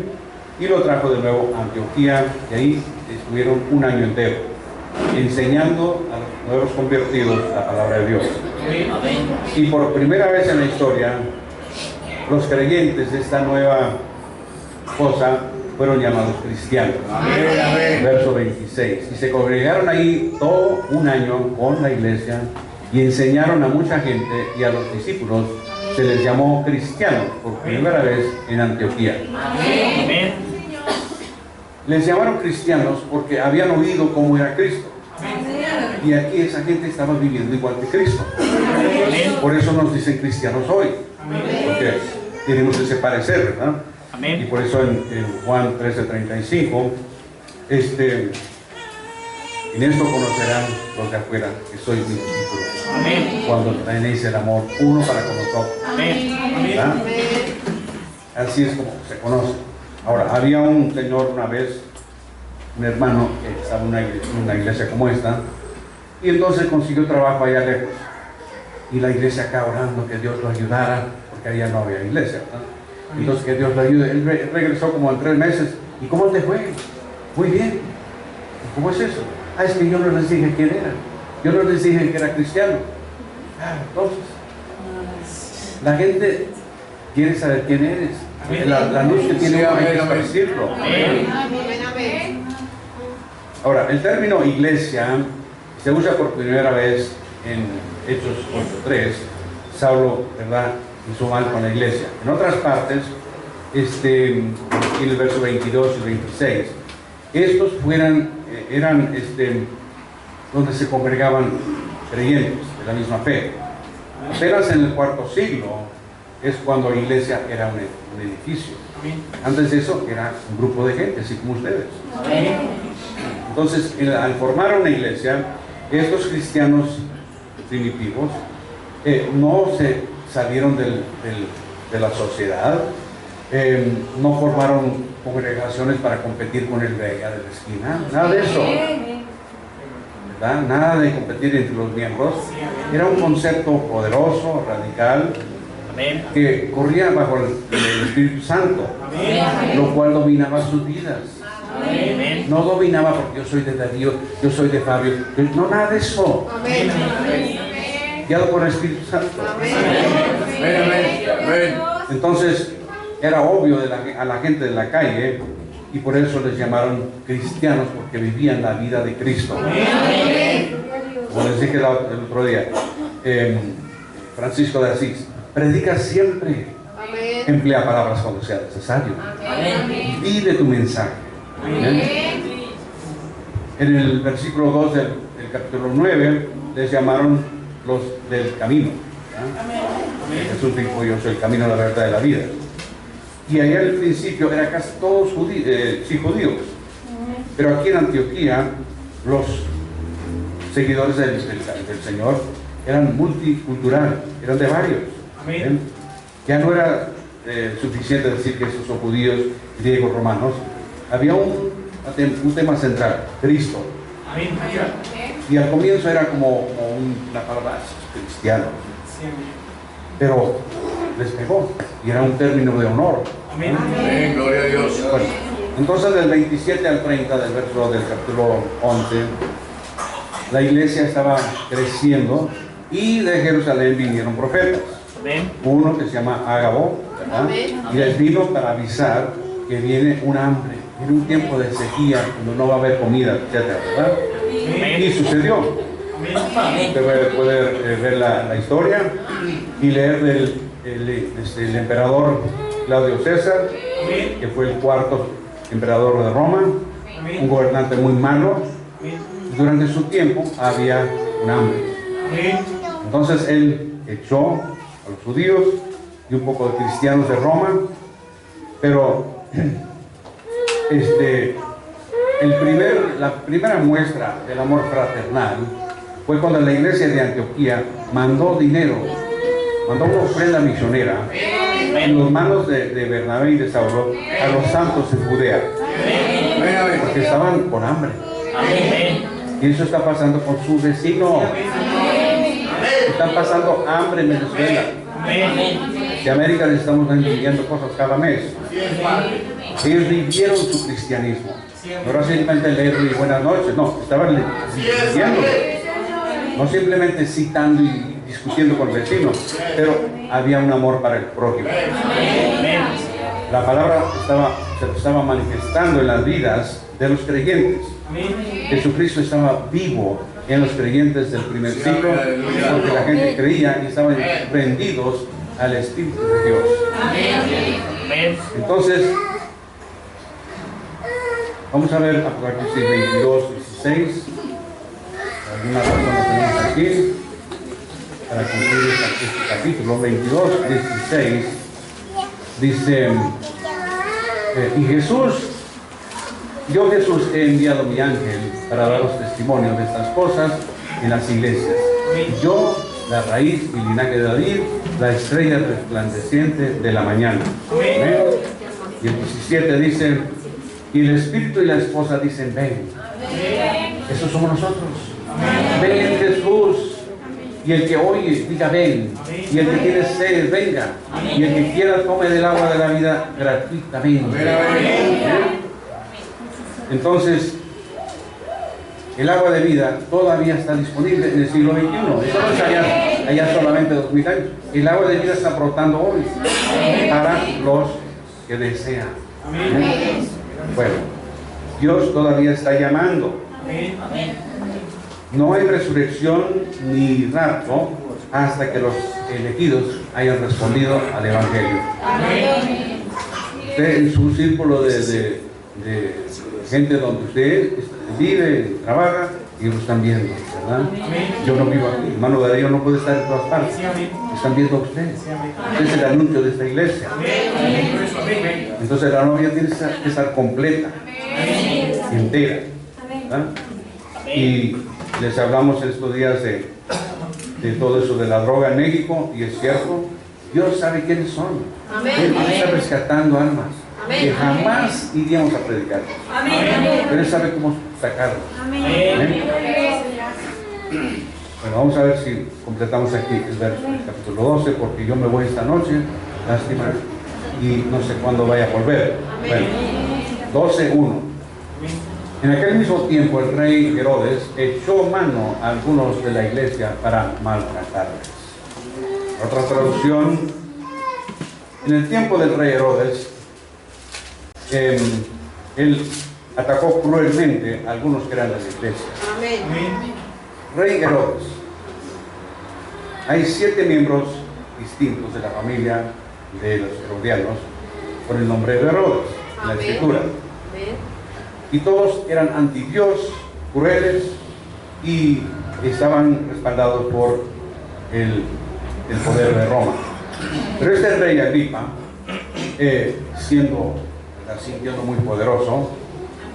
Speaker 2: y lo trajo de nuevo a Antioquía, y ahí estuvieron un año entero enseñando a los nuevos convertidos la palabra de Dios. Y por primera vez en la historia, los creyentes de esta nueva cosa fueron llamados cristianos. Verso 26. Y se congregaron ahí todo un año con la iglesia y enseñaron a mucha gente, y a los discípulos se les llamó cristianos por primera vez en Antioquía. Les llamaron cristianos porque habían oído cómo era Cristo. Y aquí esa gente estaba viviendo igual que Cristo. Por eso nos dicen cristianos hoy. Porque tenemos ese parecer, ¿verdad? Y por eso en Juan 13:35, en esto conocerán los de afuera que soy mi discípulo, cuando tenéis el amor uno para con los otros. ¿Verdad? Así es como se conoce. Ahora, había un señor una vez, un hermano que estaba en una iglesia como esta, y entonces consiguió trabajo allá lejos, y la iglesia acá orando que Dios lo ayudara, porque allá no había iglesia, ¿verdad? Entonces que Dios lo ayude. Él regresó como en 3 meses. ¿Y cómo te fue? Muy bien. ¿Cómo es eso? Es que yo no les dije quién era. Yo no les dije que era cristiano. Entonces, la gente quiere saber quién eres. La luz que tiene hay que esparcirlo. Ahora, el término iglesia se usa por primera vez en Hechos 8:3. Saulo, ¿verdad?, hizo mal con la iglesia. En otras partes, en el verso 22 y 26, estos eran donde se congregaban creyentes de la misma fe. Apenas en el cuarto siglo es cuando la iglesia era un edificio. Antes de eso era un grupo de gente, así como ustedes. Entonces, al formar una iglesia, estos cristianos primitivos no se salieron de la sociedad, no formaron congregaciones para competir con el de allá de la esquina, nada de eso, ¿verdad? Nada de competir entre los miembros. Era un concepto poderoso, radical, que corría bajo el Espíritu Santo, lo cual dominaba sus vidas. No dominaba porque yo soy de Darío, yo soy de Fabio, no, nada de eso. Guiado por el Espíritu Santo. Entonces era obvio a la gente de la calle, y por eso les llamaron cristianos, porque vivían la vida de Cristo. Como les dije el otro día, Francisco de Asís predica siempre, emplea palabras cuando sea necesario, vive tu mensaje. En el versículo 2 del capítulo 9 les llamaron los del camino. Jesús dijo: yo soy el camino, la verdad y la vida. Y allá al principio eran casi todos judíos, pero aquí en Antioquía los seguidores del Señor eran multicultural, eran de varios. Ya no era suficiente decir que estos son judíos, griegos, romanos. Había un tema central: Cristo. Y al comienzo era como una palabra cristiano, pero les pegó y era un término de honor.
Speaker 1: Amén, gloria a Dios.
Speaker 2: Bueno, entonces del 27 al 30 del verso del capítulo 11, la iglesia estaba creciendo y de Jerusalén vinieron profetas. Uno que se llama Ágabo, ¿verdad? Y les vino para avisar que viene un hambre, viene un tiempo de sequía, cuando no va a haber comida, etcétera, ¿verdad? Y sucedió. Usted puede ver la historia y leer del emperador Claudio César, que fue el cuarto emperador de Roma, un gobernante muy malo. Durante su tiempo había un hambre. Entonces él echó a los judíos y un poco de cristianos de Roma, pero la primera muestra del amor fraternal fue cuando la iglesia de Antioquía mandó dinero, mandó una ofrenda misionera en las manos de Bernabé y de Saulo a los santos en Judea, porque estaban con hambre. Y eso está pasando con su vecino. Están pasando hambre en Venezuela. De América les estamos viviendo cosas cada mes. Ellos vivieron su cristianismo. No era simplemente leer y buenas noches, no, estaban viviendo. No simplemente citando y discutiendo con el vecino, pero había un amor para el prójimo. La palabra se estaba manifestando en las vidas de los creyentes. Jesucristo estaba vivo en los creyentes del primer siglo, porque la gente creía y estaban rendidos al Espíritu de Dios. Entonces, vamos a ver Apocalipsis 22, 16. Algunas personas tenemos aquí para concluir este capítulo 22, 16. Dice: y yo Jesús he enviado mi ángel para daros testimonio de estas cosas en las iglesias. Yo, la raíz y linaje de David, la estrella resplandeciente de la mañana. ¿Amén? Y el 17 dice: y el espíritu y la esposa dicen: ven. Esos somos nosotros. Ven Jesús. Y el que oye diga: ven. Y el que tiene sed, venga. Y el que quiera tome del agua de la vida gratuitamente. Entonces, el agua de vida todavía está disponible en el siglo XXI. Eso no es allá solamente 2000 años. El agua de vida está brotando hoy para los que desean. Bueno, Dios todavía está llamando. No hay resurrección ni rapto hasta que los elegidos hayan respondido al Evangelio. Usted en su círculo de gente donde usted vive, trabaja, y lo están viendo, ¿verdad? Yo no vivo aquí, hermano Darío no puede estar en todas partes. Están viendo a usted. Usted es el anuncio de esta iglesia. Entonces la novia tiene que estar completa, entera, ¿verdad? Y les hablamos estos días de todo eso de la droga en México, y es cierto, Dios sabe quiénes son. Él está rescatando almas que jamás iríamos a predicar. Pero Él sabe cómo sacarlos. Bueno, vamos a ver si completamos aquí el verso, el capítulo 12, porque yo me voy esta noche, lástima, y no sé cuándo vaya a volver. Bueno, 12:1. En aquel mismo tiempo el rey Herodes echó mano a algunos de la iglesia para maltratarles. Otra traducción: en el tiempo del rey Herodes, él atacó cruelmente a algunos que eran de la iglesia. Rey Herodes. Hay 7 miembros distintos de la familia de los herodianos con el nombre de Herodes en la escritura. Y todos eran antidios, crueles, y estaban respaldados por el poder de Roma. Pero este rey Agripa, sintiendo muy poderoso,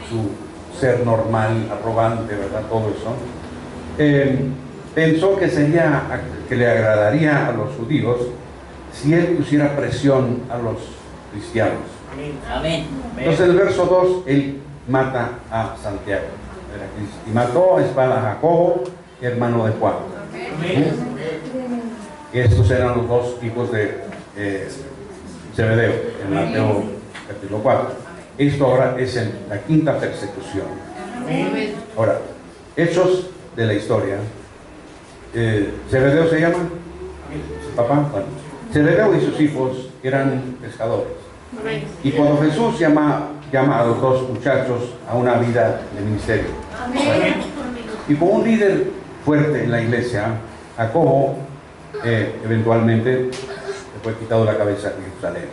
Speaker 2: su ser normal, arrogante, ¿verdad? Todo eso, pensó que le agradaría a los judíos si él pusiera presión a los cristianos. Entonces en el verso 2, él mata a Santiago, y mató a espada a Jacobo, hermano de Juan. Estos eran los 2 hijos de Zebedeo, en Mateo capítulo 4. Esto ahora es la 5ª persecución. Ahora, hechos de la historia. Zebedeo se llama, su papá. Bueno, Zebedeo y sus hijos eran pescadores. Y cuando Jesús llama a los 2 muchachos a una vida de ministerio. Y como un líder fuerte en la iglesia, Jacobo eventualmente le fue quitado la cabeza en Jerusalén.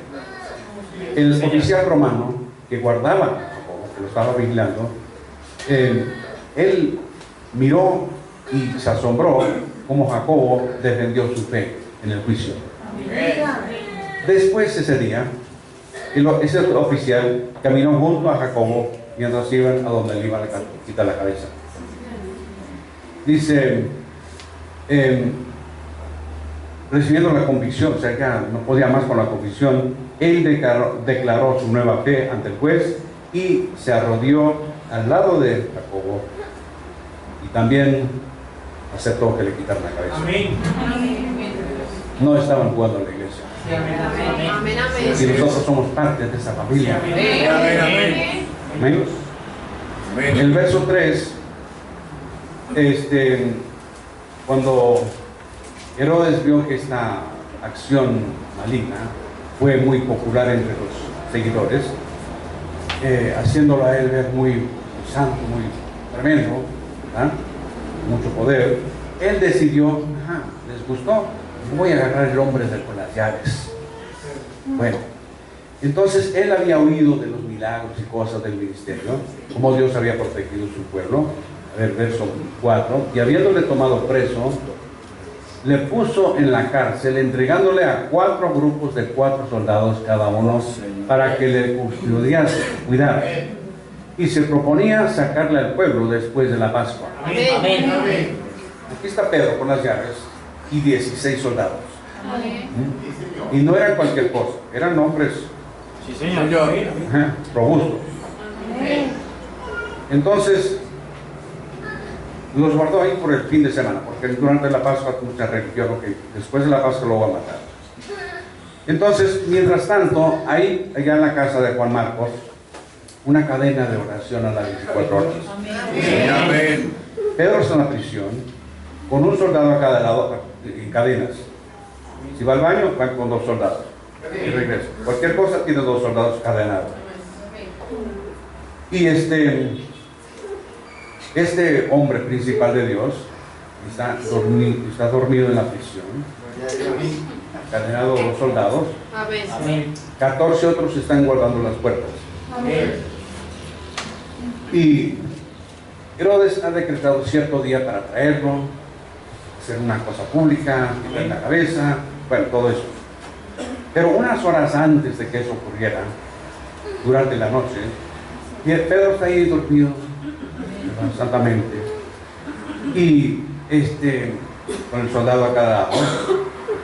Speaker 2: El oficial romano que guardaba a Jacobo, que lo estaba vigilando, él miró y se asombró cómo Jacobo defendió su fe en el juicio. Después ese día, ese oficial caminó junto a Jacobo mientras iban a donde le iban a quitar la cabeza. Dice, recibiendo la convicción, o sea, ya no podía más con la convicción, él declaró su nueva fe ante el juez y se arrodilló al lado de Jacobo, y también aceptó que le quitaran la cabeza. No estaban jugando en la iglesia. Y nosotros somos parte de esa familia. Amén. El verso 3, cuando Herodes vio que esta acción maligna fue muy popular entre los seguidores, haciéndolo a él ver muy santo, muy tremendo, ¿verdad? Mucho poder, él decidió, les gustó, voy a agarrar el hombre con las llaves. Bueno, entonces él había oído de los milagros y cosas del ministerio, cómo Dios había protegido su pueblo. A ver, verso 4, y habiéndole tomado preso, le puso en la cárcel, entregándole a 4 grupos de 4 soldados cada uno, para que le cuidara. Y se proponía sacarle al pueblo después de la Pascua. Aquí está Pedro con las llaves y 16 soldados. Y no eran cualquier cosa, eran hombres robustos. Entonces los guardó ahí por el fin de semana, porque durante la Pascua mucha religión, que después de la Pascua lo va a matar. Entonces, mientras tanto, allá en la casa de Juan Marcos, una cadena de oración a las 24 horas. Amén. Pedro está en la prisión, con un soldado a cada lado, en cadenas. Si va al baño, van con 2 soldados. Y regresa. Cualquier cosa tiene 2 soldados cadenados. Y Este hombre principal de Dios está dormido en la prisión, encadenado los soldados.
Speaker 4: Amén.
Speaker 2: 14 otros están guardando las puertas. Y Herodes ha decretado cierto día para traerlo, hacer una cosa pública, quitarle la cabeza, bueno, todo eso. Pero unas horas antes de que eso ocurriera, durante la noche, Pedro está ahí dormido, santamente, y con el soldado a cada lado,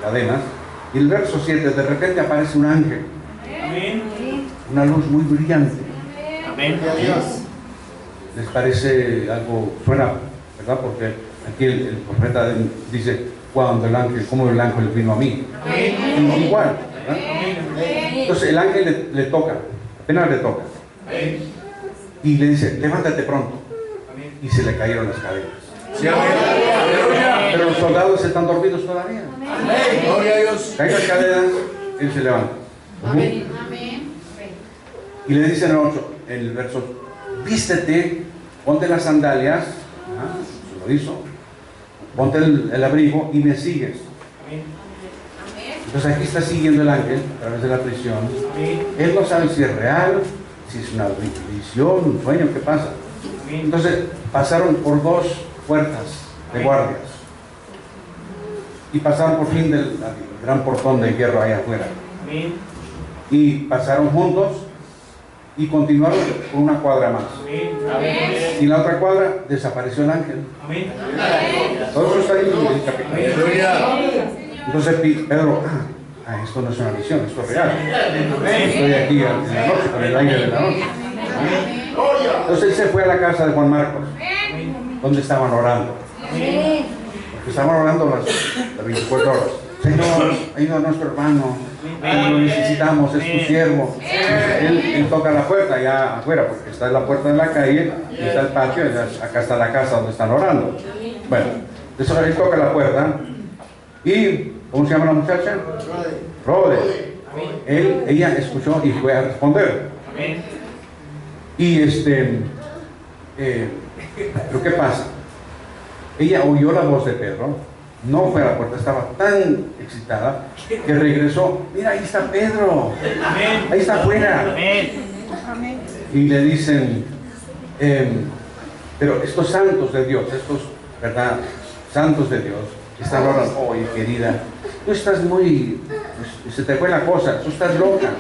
Speaker 2: cadenas, y el verso 7, de repente aparece un ángel, una luz muy brillante.
Speaker 3: Amén.
Speaker 2: Les parece algo, suena, ¿verdad? Porque aquí el profeta dice, cuando el ángel, como el ángel vino a mí. Igual, ¿verdad? Entonces el ángel le toca, apenas le toca. Y le dice, levántate pronto. Y se le cayeron las cadenas. Pero los soldados están dormidos todavía. Caen las cadenas, él se levanta. Y le dicen a otro, en el verso, vístete, ponte las sandalias, se lo hizo, ponte el abrigo y me sigues. Entonces aquí está siguiendo el ángel a través de la prisión. Él no sabe si es real, si es una visión, un sueño, ¿qué pasa? Entonces pasaron por 2 puertas de guardias y pasaron por fin del gran portón de hierro allá afuera y pasaron juntos y continuaron por una cuadra más. Y en la otra cuadra desapareció el ángel. Todo eso está ahí en el capítulo. Entonces Pedro, esto no es una visión, esto es real. Estoy aquí en la noche, con el aire de la noche. Entonces él se fue a la casa de Juan Marcos, donde estaban orando. Porque estaban orando las 24 horas. Señor, ayuda a nuestro hermano, lo necesitamos, es tu siervo. Él toca la puerta allá afuera, porque está en la puerta de la calle, y está el patio, y acá está la casa donde están orando. Bueno, entonces él toca la puerta, y ¿cómo se llama la muchacha? Rode. Ella escuchó y fue a responder. Y pero ¿qué pasa? Ella oyó la voz de Pedro, no fue a la puerta, estaba tan excitada que regresó. Mira, ahí está Pedro, ahí está afuera. Y le dicen, pero estos santos de Dios, estos, ¿verdad? Santos de Dios, están orando. Oye, querida, tú estás muy, se te fue la cosa, tú estás loca.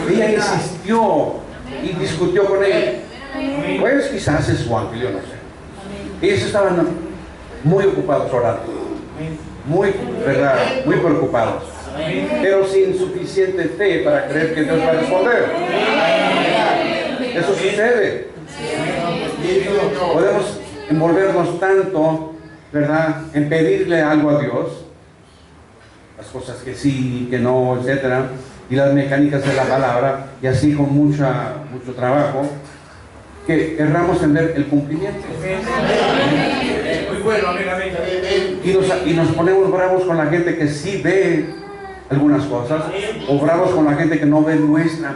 Speaker 2: Ella insistió y discutió con él. Pues quizás es su ángel, yo no sé. Ellos estaban muy ocupados orando, muy, ¿verdad? Muy preocupados, pero sin suficiente fe para creer que Dios va a responder. Eso sucede. Podemos envolvernos tanto, ¿verdad?, en pedirle algo a Dios, las cosas que sí, que no, etcétera, y las mecánicas de la palabra, y así con mucho trabajo, que erramos en ver el cumplimiento.
Speaker 1: Muy bueno,
Speaker 2: Y nos ponemos bravos con la gente que sí ve algunas cosas, o bravos con la gente que no ve nuestra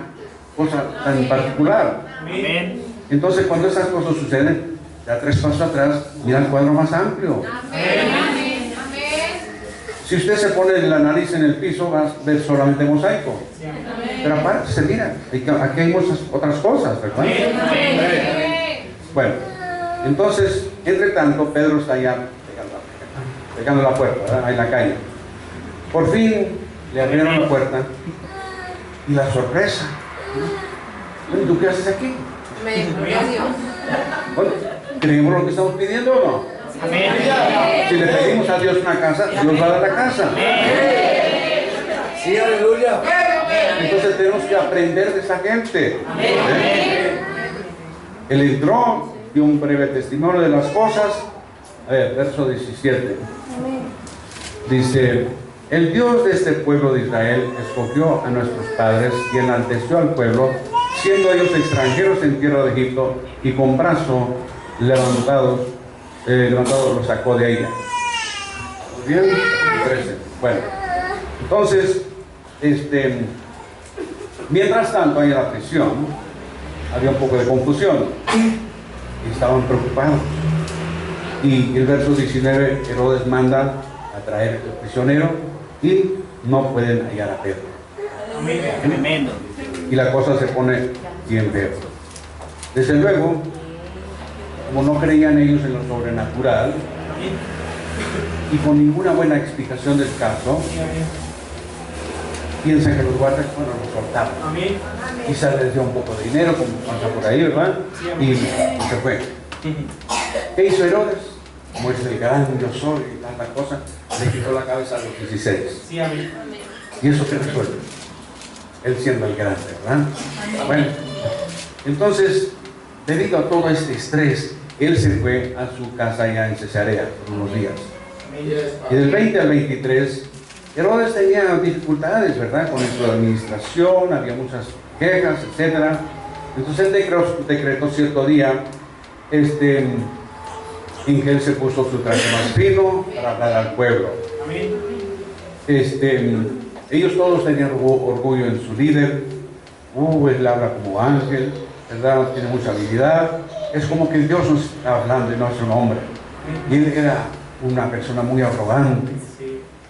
Speaker 2: cosa tan particular. Entonces, cuando esas cosas suceden, da 3 pasos atrás, mira el cuadro más amplio. Si usted se pone la nariz en el piso, va a ver solamente mosaico. Pero aparte, se mira, aquí hay muchas otras cosas, ¿verdad? Bueno, entonces, entre tanto, Pedro está allá pegando la puerta, ¿verdad?, ahí en la calle. Por fin le abrieron la puerta y la sorpresa. Bueno, ¿tú qué haces aquí? Bueno, ¿creemos lo que estamos pidiendo o no? Si le pedimos a Dios una casa, Dios va a dar la casa.
Speaker 1: Sí, aleluya.
Speaker 2: Entonces tenemos que aprender de esa gente. Él entró, dio un breve testimonio de las cosas. A ver, verso 17. Dice: el Dios de este pueblo de Israel escogió a nuestros padres y enalteció al pueblo, siendo ellos extranjeros en tierra de Egipto, y con brazo levantado los sacó de ella. ¿Bien? 13. Bueno, entonces, mientras tanto, ahí en la prisión había un poco de confusión. y estaban preocupados. Y el verso 19, Herodes manda a traer el prisionero y no pueden hallar a Pedro.
Speaker 3: Amén.
Speaker 2: Y la cosa se pone bien fea. Desde luego, como no creían ellos en lo sobrenatural y con ninguna buena explicación del caso, piensan que los guardias, bueno, los soltaron. Quizás les dio un poco de dinero, como pasa por ahí, ¿verdad? Y se fue. ¿Qué hizo Herodes? Como es el gran yo soy y tanta cosa, le quitó la cabeza a los 16. ¿Y eso qué resuelve? Él siendo el grande, ¿verdad? Bueno, entonces, debido a todo este estrés, él se fue a su casa ya en Cesarea por unos días. Y del 20 al 23, Herodes tenía dificultades, ¿verdad? Con su administración, había muchas quejas, etc. Entonces él decretó cierto día en que él se puso su traje más fino para hablar al pueblo. Ellos todos tenían orgullo en su líder. Él habla como ángel, ¿verdad? Tiene mucha habilidad. Es como que Dios nos está hablando y no es un hombre. Y él era una persona muy arrogante,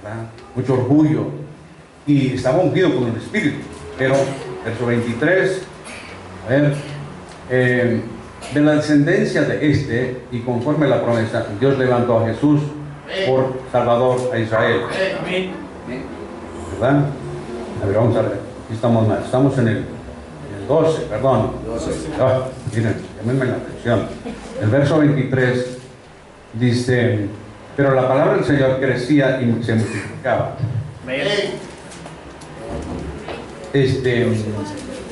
Speaker 2: ¿verdad? Mucho orgullo. Y estaba ungido con el Espíritu. Pero, verso 23, a ver, de la descendencia de y conforme a la promesa, Dios levantó a Jesús por Salvador a Israel. ¿Verdad? A ver, vamos a ver. Aquí estamos mal. Estamos en el 12, perdón. Miren, llámenme la atención. El verso 23 dice: pero la palabra del Señor crecía y se multiplicaba.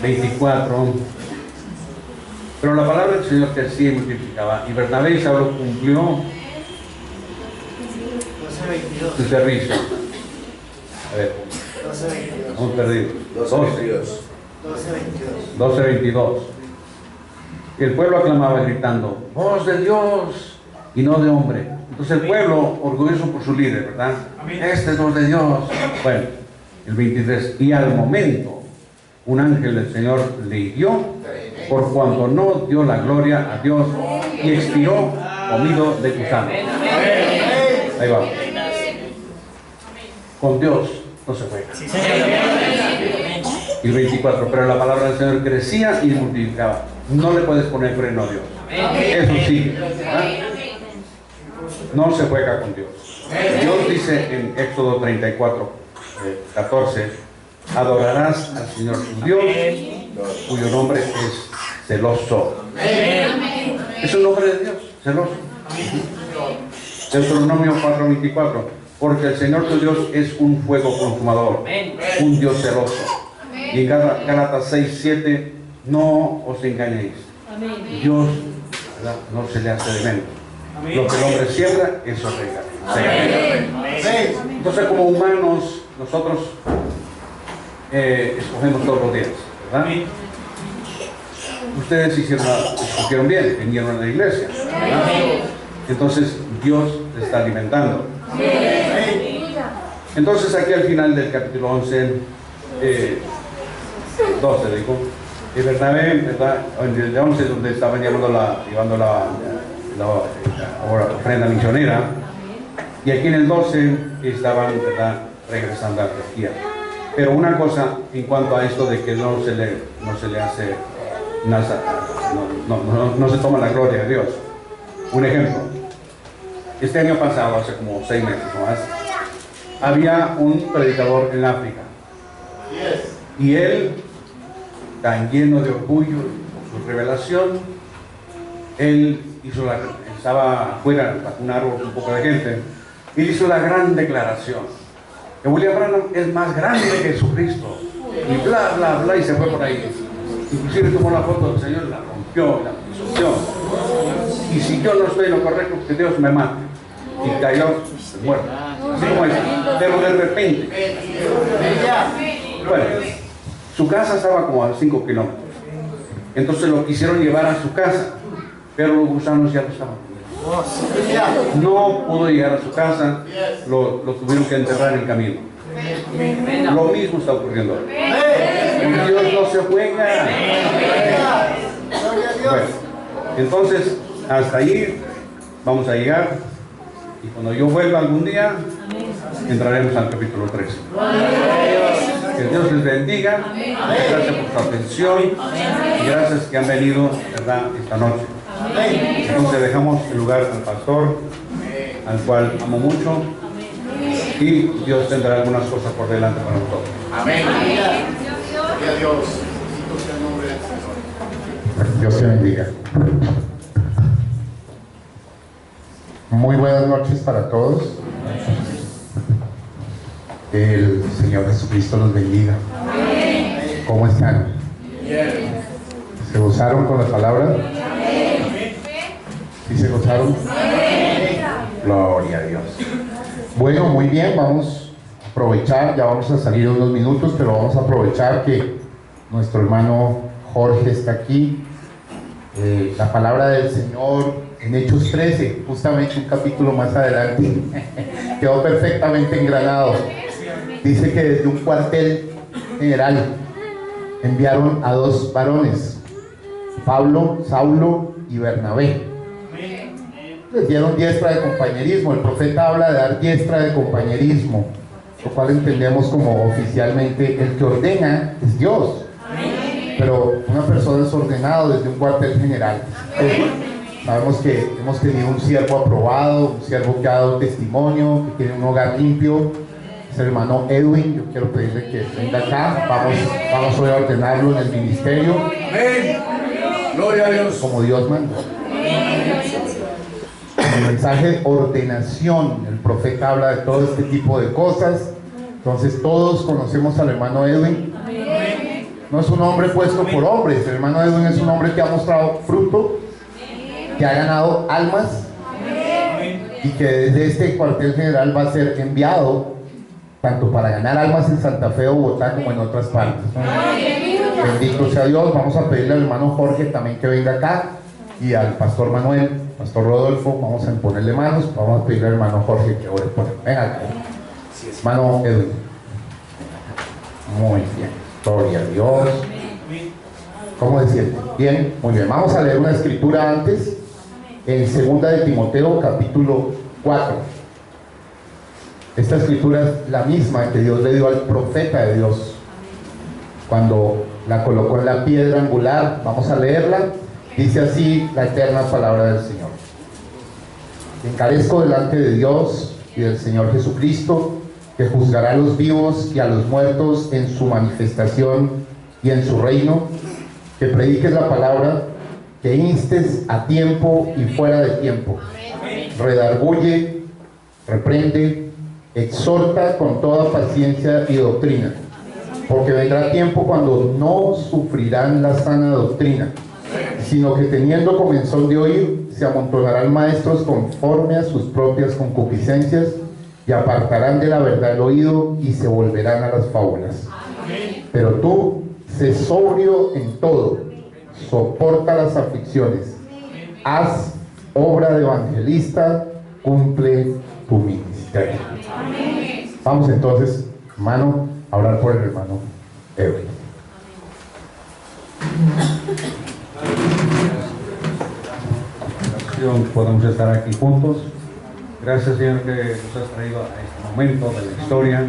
Speaker 2: 24. Pero la palabra del Señor crecía y multiplicaba, y Bernabé y Saulo cumplió su servicio. A ver, hemos perdido. 12:22. Y el pueblo aclamaba gritando: voz de Dios y no de hombre. Entonces el pueblo, orgulloso por su líder, ¿verdad? Este es voz de Dios. Bueno, el 23. Y al momento, un ángel del Señor le hirió, por cuanto no dio la gloria a Dios, y expiró comido de gusano. Ahí va. Con Dios no se juega. Y el 24, pero la palabra del Señor crecía y multiplicaba. No le puedes poner freno a Dios. Eso sí, ¿verdad? No se juega con Dios. Dios dice en Éxodo 34, 14: adorarás al Señor tu Dios, cuyo nombre es celoso. Es un nombre de Dios, celoso. Deuteronomio 4:24, porque el Señor tu Dios es un fuego consumador, un Dios celoso. Y en Gálatas 6:7, no os engañéis. Dios, ¿verdad?, no se le hace de menos. Lo que el hombre siembra, eso rega. Entonces, como humanos, nosotros escogemos todos los días, ¿verdad? Ustedes escogieron bien, vinieron a la iglesia, ¿verdad? Entonces Dios les está alimentando. Entonces aquí al final del capítulo 11, 12 digo, Bernabé, ¿verdad? En el 11 donde estaban llevando la ofrenda misionera, y aquí en el 12 estaban, ¿verdad?, regresando a Antioquía. Pero una cosa en cuanto a esto de que no se le hace nada, no se toma la gloria de Dios. Un ejemplo: este año pasado, hace como 6 meses o más, había un predicador en África, y él, tan lleno de orgullo por su revelación, él estaba afuera bajo un árbol con un poco de gente, y hizo la gran declaración que William Branham es más grande que Jesucristo, y bla bla bla, y se fue por ahí. Inclusive tomó la foto del Señor, la rompió, la pisoteó, y si yo no estoy en lo correcto, que Dios me mate, y cayó muerto, así como eso. Pero de repente, bueno, su casa estaba como a 5 kilómetros, entonces lo quisieron llevar a su casa, pero los gusanos ya no estaban. No pudo llegar a su casa, lo tuvieron que enterrar en el camino. Lo mismo está ocurriendo. Dios no se juega. Bueno, entonces hasta ahí vamos a llegar. Y cuando yo vuelva algún día, entraremos al capítulo 13. Que Dios les bendiga. Gracias por su atención. Y gracias que han venido, ¿verdad?, esta noche. Entonces dejamos el lugar al pastor, al cual amo mucho. Y Dios tendrá algunas cosas por delante para nosotros.
Speaker 1: Amén. Gloria a Dios.
Speaker 4: Dios te bendiga. Muy buenas noches para todos. El Señor Jesucristo los bendiga. ¿Cómo están? ¿Se gozaron con la palabra? ¿Sí se gozaron? Gloria a Dios. Bueno, muy bien, vamos a aprovechar, ya vamos a salir unos minutos, pero vamos a aprovechar que nuestro hermano Jorge está aquí. La palabra del Señor en Hechos 13, justamente un capítulo más adelante, quedó perfectamente engranado. Dice que desde un cuartel general enviaron a 2 varones, Pablo, Saulo y Bernabé. Les dieron diestra de compañerismo. El profeta habla de dar diestra de compañerismo, lo cual entendemos como oficialmente el que ordena es Dios. Pero una persona es ordenado desde un cuartel general. Sabemos que hemos tenido un siervo aprobado, un siervo que ha dado testimonio, que tiene un hogar limpio. Es el hermano Edwin. Yo quiero pedirle que venga acá. Vamos hoy a ordenarlo en el ministerio.
Speaker 1: Amén. Gloria a Dios.
Speaker 4: Como Dios manda. En el mensaje de ordenación, el profeta habla de todo este tipo de cosas. Entonces todos conocemos al hermano Edwin. No es un hombre puesto por hombres. El hermano Edwin es un hombre que ha mostrado fruto, que ha ganado almas y que desde este cuartel general va a ser enviado tanto para ganar almas en Santa Fe o Bogotá como en otras partes. Bendito sea Dios. Vamos a pedirle al hermano Jorge también que venga acá, y al pastor Manuel, pastor Rodolfo, vamos a ponerle manos. Vamos a pedirle al hermano Jorge que ore por él. Venga acá, hermano Edwin. Muy bien, gloria a Dios. ¿Cómo decirte? Bien, muy bien. Vamos a leer una escritura antes, en 2 de Timoteo, capítulo 4. Esta escritura es la misma que Dios le dio al profeta de Dios cuando la colocó en la piedra angular. Vamos a leerla. Dice así la eterna palabra del Señor: encarezco delante de Dios y del Señor Jesucristo, que juzgará a los vivos y a los muertos en su manifestación y en su reino, que prediques la palabra, que instes a tiempo y fuera de tiempo, redarguye, reprende, exhorta con toda paciencia y doctrina, porque vendrá tiempo cuando no sufrirán la sana doctrina, sino que teniendo comezón de oír, se amontonarán maestros conforme a sus propias concupiscencias, y apartarán de la verdad el oído y se volverán a las fábulas. Pero tú, sé sobrio en todo, soporta las aflicciones, haz obra de evangelista, cumple tu ministerio. Vamos entonces, hermano, a orar por el hermano Edwin.
Speaker 2: Podemos estar aquí juntos. Gracias, Señor, que nos has traído a este momento de la historia,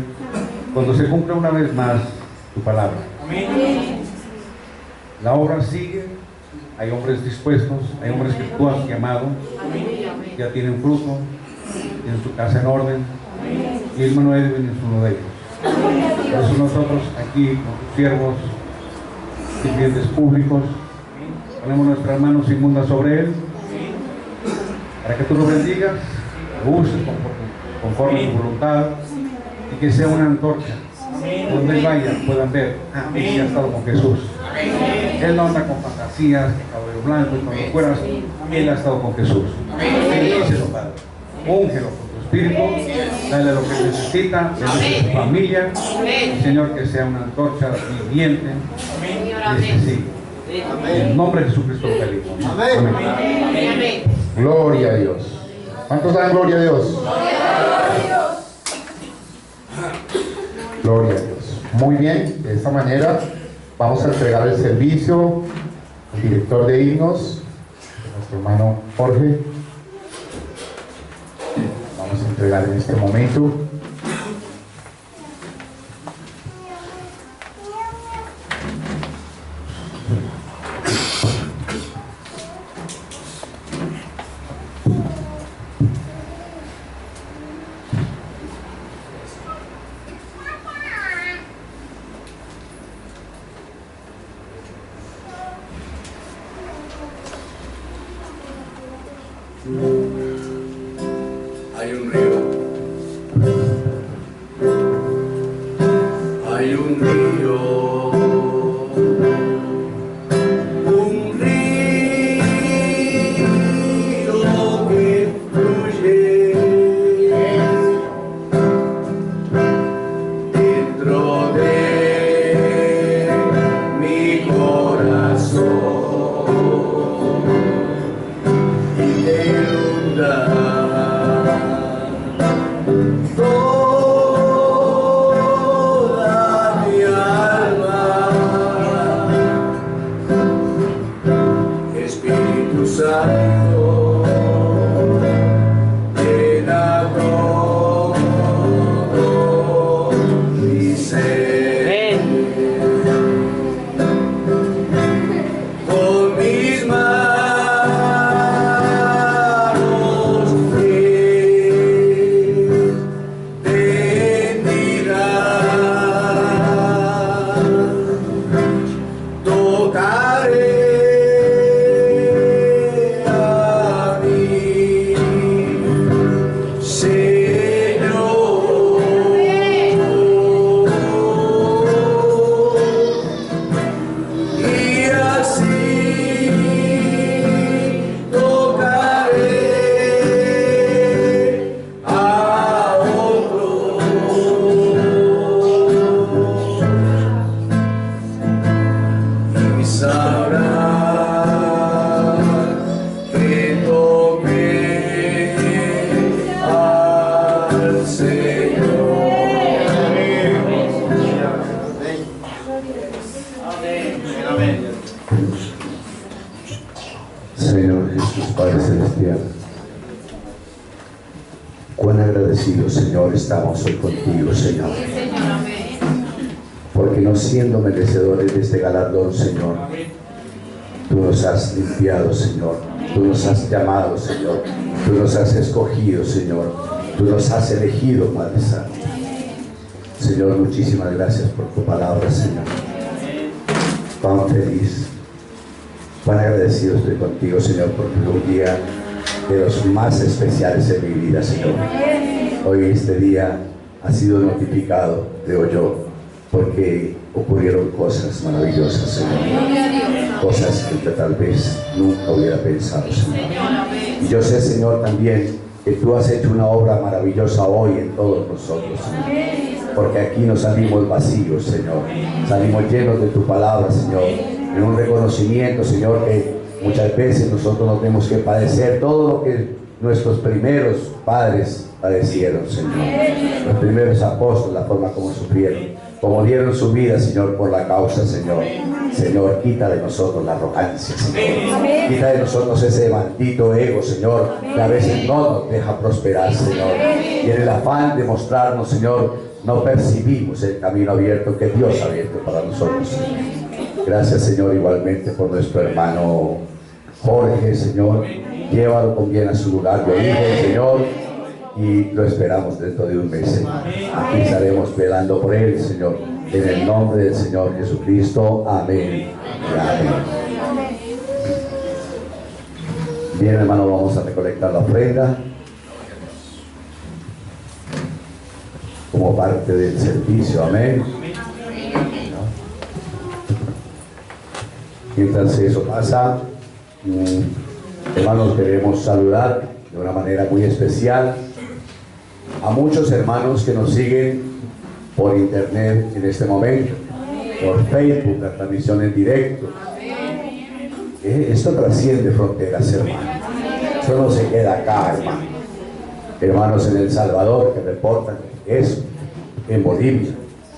Speaker 2: cuando se cumple una vez más tu palabra. La obra sigue, hay hombres dispuestos, hay hombres que tú has llamado, ya tienen fruto, tienen su casa en orden, y el hermano Edwin es uno de ellos. Por eso nosotros aquí, como tus siervos, sirvientes públicos, ponemos nuestras manos inmundas sobre él, para que tú lo bendigas, lo uses conforme a tu voluntad, y que sea una antorcha. Donde él vaya puedan ver, él ha estado con Jesús. Él no anda con fantasías, que cabello blanco y cuando fueras, él ha estado con Jesús. Bendícelo, Padre. Úngelo con tu espíritu, dale lo que necesita, bendice a su familia. Y, Señor, que sea una antorcha viviente y este siglo. En el nombre de Jesucristo lo pedimos. Amén.
Speaker 4: Gloria a Dios. ¿Cuántos dan gloria a Dios? Gloria a Dios. Muy bien, de esta manera vamos a entregar el servicio al director de himnos, que nuestro hermano Jorge. Vamos a entregar en este momento.
Speaker 1: Hay un río, hay un río, que fluye dentro de mi corazón y te inunda toda mi alma. Espíritu Santo, llena todo mi ser. Con mis manos tocaré a mi Señor, y así tocaré a otros. Y sabrán que toqué al Señor.
Speaker 5: Señor Jesús, Padre Celestial, cuán agradecidos, Señor, estamos hoy contigo, Señor, porque no siendo merecedores de este galardón, Señor, tú nos has limpiado, Señor, tú nos has llamado, Señor, tú nos has escogido, Señor, tú nos has elegido, Padre Santo. Señor, muchísimas gracias por tu palabra, Señor. Cuán feliz, cuán agradecido estoy contigo, Señor, porque es un día de los más especiales en mi vida, Señor. Hoy este día ha sido notificado, creo yo, porque ocurrieron cosas maravillosas, Señor. Cosas que tal vez nunca hubiera pensado, Señor. Y yo sé, Señor, también que tú has hecho una obra maravillosa hoy en todos nosotros, Señor. Porque aquí no salimos vacíos, Señor. Salimos llenos de tu palabra, Señor. En un reconocimiento, Señor, que muchas veces nosotros no tenemos que padecer todo lo que nuestros primeros padres padecieron, Señor. Los primeros apóstoles, la forma como sufrieron, como dieron su vida, Señor, por la causa, Señor. Señor, quita de nosotros la arrogancia, Señor. Quita de nosotros ese maldito ego, Señor, que a veces no nos deja prosperar, Señor. Y en el afán de mostrarnos, Señor, no percibimos el camino abierto que Dios ha abierto para nosotros, Señor. Gracias, Señor, igualmente por nuestro hermano Jorge, Señor. Llévalo con bien a su lugar de origen, Señor, y lo esperamos dentro de un mes, Señor. Aquí estaremos velando por él, Señor, en el nombre del Señor Jesucristo. Amén. Amén. Bien, hermano, vamos a recolectar la ofrenda como parte del servicio. Amén. Mientras eso pasa, hermanos, queremos saludar de una manera muy especial a muchos hermanos que nos siguen por internet en este momento, por Facebook, la transmisión en directo. Esto trasciende fronteras, hermano. Eso no se queda acá, hermano. Hermanos en El Salvador que reportan eso, en Bolivia,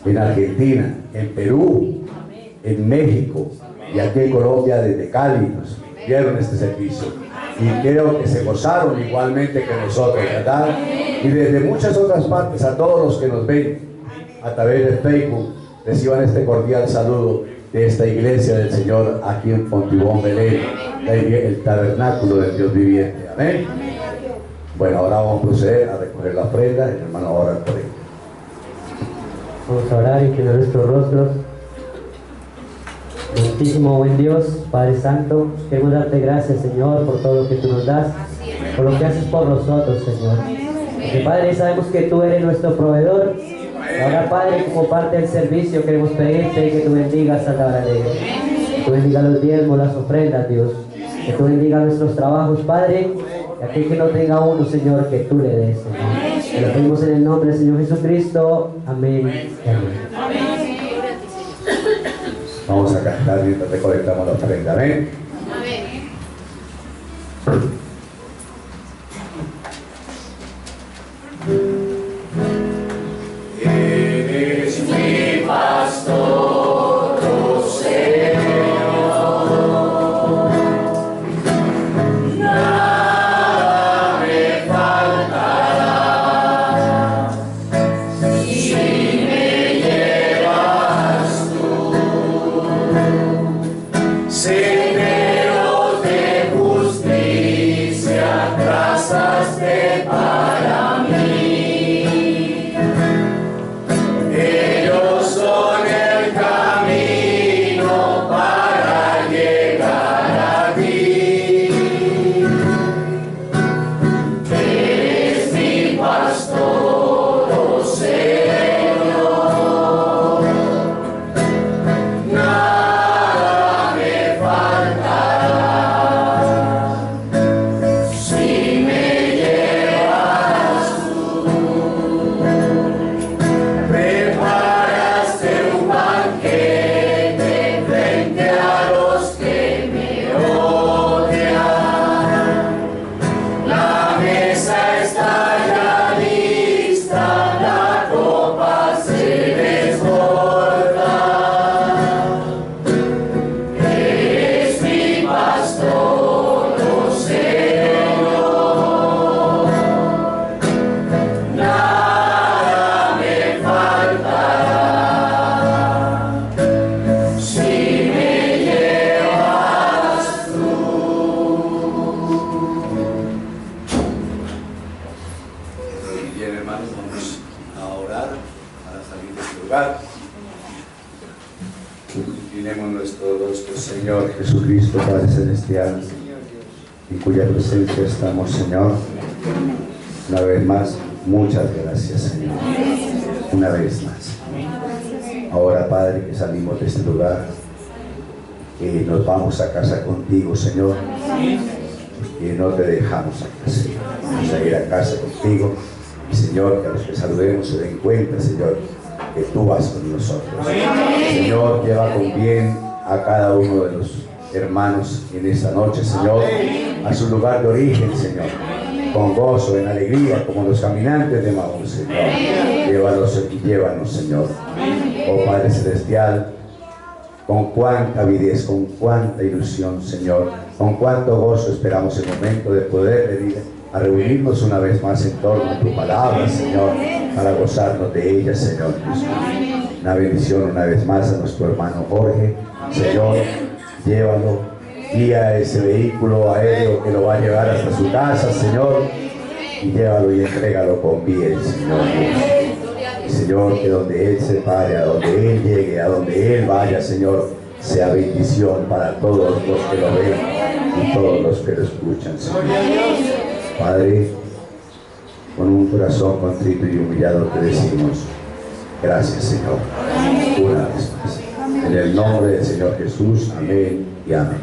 Speaker 5: en Argentina, en Perú, en México, y aquí en Colombia, desde Cali, nos vieron este servicio. y creo que se gozaron igualmente que nosotros, ¿verdad? Y desde muchas otras partes, a todos los que nos ven a través de Facebook, reciban este cordial saludo de esta iglesia del Señor aquí en Fontibón, Belén, el tabernáculo del Dios viviente. Amén. Bueno, ahora vamos a proceder a recoger la ofrenda. El hermano ora por él.
Speaker 6: Vamos a orar y que nuestros rostros. Santísimo buen Dios, Padre Santo, queremos darte gracias, Señor, por todo lo que tú nos das, por lo que haces por nosotros, Señor. Porque, Padre, sabemos que tú eres nuestro proveedor. Y ahora, Padre, como parte del servicio, queremos pedirte que tú bendigas a la hora de ellos. Que tú bendigas los diezmos, las ofrendas, Dios. Que tú bendigas nuestros trabajos, Padre. Y aquel que no tenga uno, Señor, que tú le des, Señor. Te lo pedimos en el nombre del Señor Jesucristo. Amén. Amén.
Speaker 5: Vamos a cantar mientras recolectamos la ofrenda. Amén.
Speaker 1: Eres mi pastor, oh Señor. Nada me faltará. Si me llevas tú, senderos de justicia trazaste para mí. Ellos son el camino para llegar a ti. Eres mi pastor, oh Señor. Nada me faltará. Si me llevas tú, preparaste un banquete frente a los que me odian. La mesa está ya lista, la copa se desborda. Eres mi pastor, oh Señor. Nada me faltará. Si me llevas tú.
Speaker 5: Bien, hermanos, vamos a orar para salir de este lugar. Inclinemos nuestro rostro, Señor Jesucristo, Padre Celestial, en cuya presencia estamos, Señor. Una vez más, muchas gracias, Señor. Una vez más. Ahora, Padre, que salimos de este lugar, que nos vamos a casa contigo, Señor. Y no te dejamos acá, Señor. Vamos a ir a casa contigo. Y, Señor, que a los que saludemos se den cuenta, Señor, que tú vas con nosotros. Señor, lleva con bien a cada uno de los hermanos en esta noche, Señor, a su lugar de origen, Señor, con gozo, en alegría, como los caminantes de Maús, Señor. Llévalos y llévanos, Señor. Oh Padre Celestial, con cuánta avidez, con cuánta ilusión, Señor, con cuánto gozo esperamos el momento de poder venir a reunirnos una vez más en torno a tu palabra, Señor, para gozarnos de ella, Señor Jesús. Una bendición una vez más a nuestro hermano Jorge, Señor, llévalo, guía ese vehículo aéreo que lo va a llevar hasta su casa, Señor, y llévalo y entrégalo con bien, Señor Jesús. Y, Señor, que donde Él se pare, a donde Él llegue, a donde Él vaya, Señor, sea bendición para todos los que lo ven y todos los que lo escuchan, Señor. Padre, con un corazón contrito y humillado te decimos, gracias, Señor, una vez más. En el nombre del Señor Jesús, amén y amén.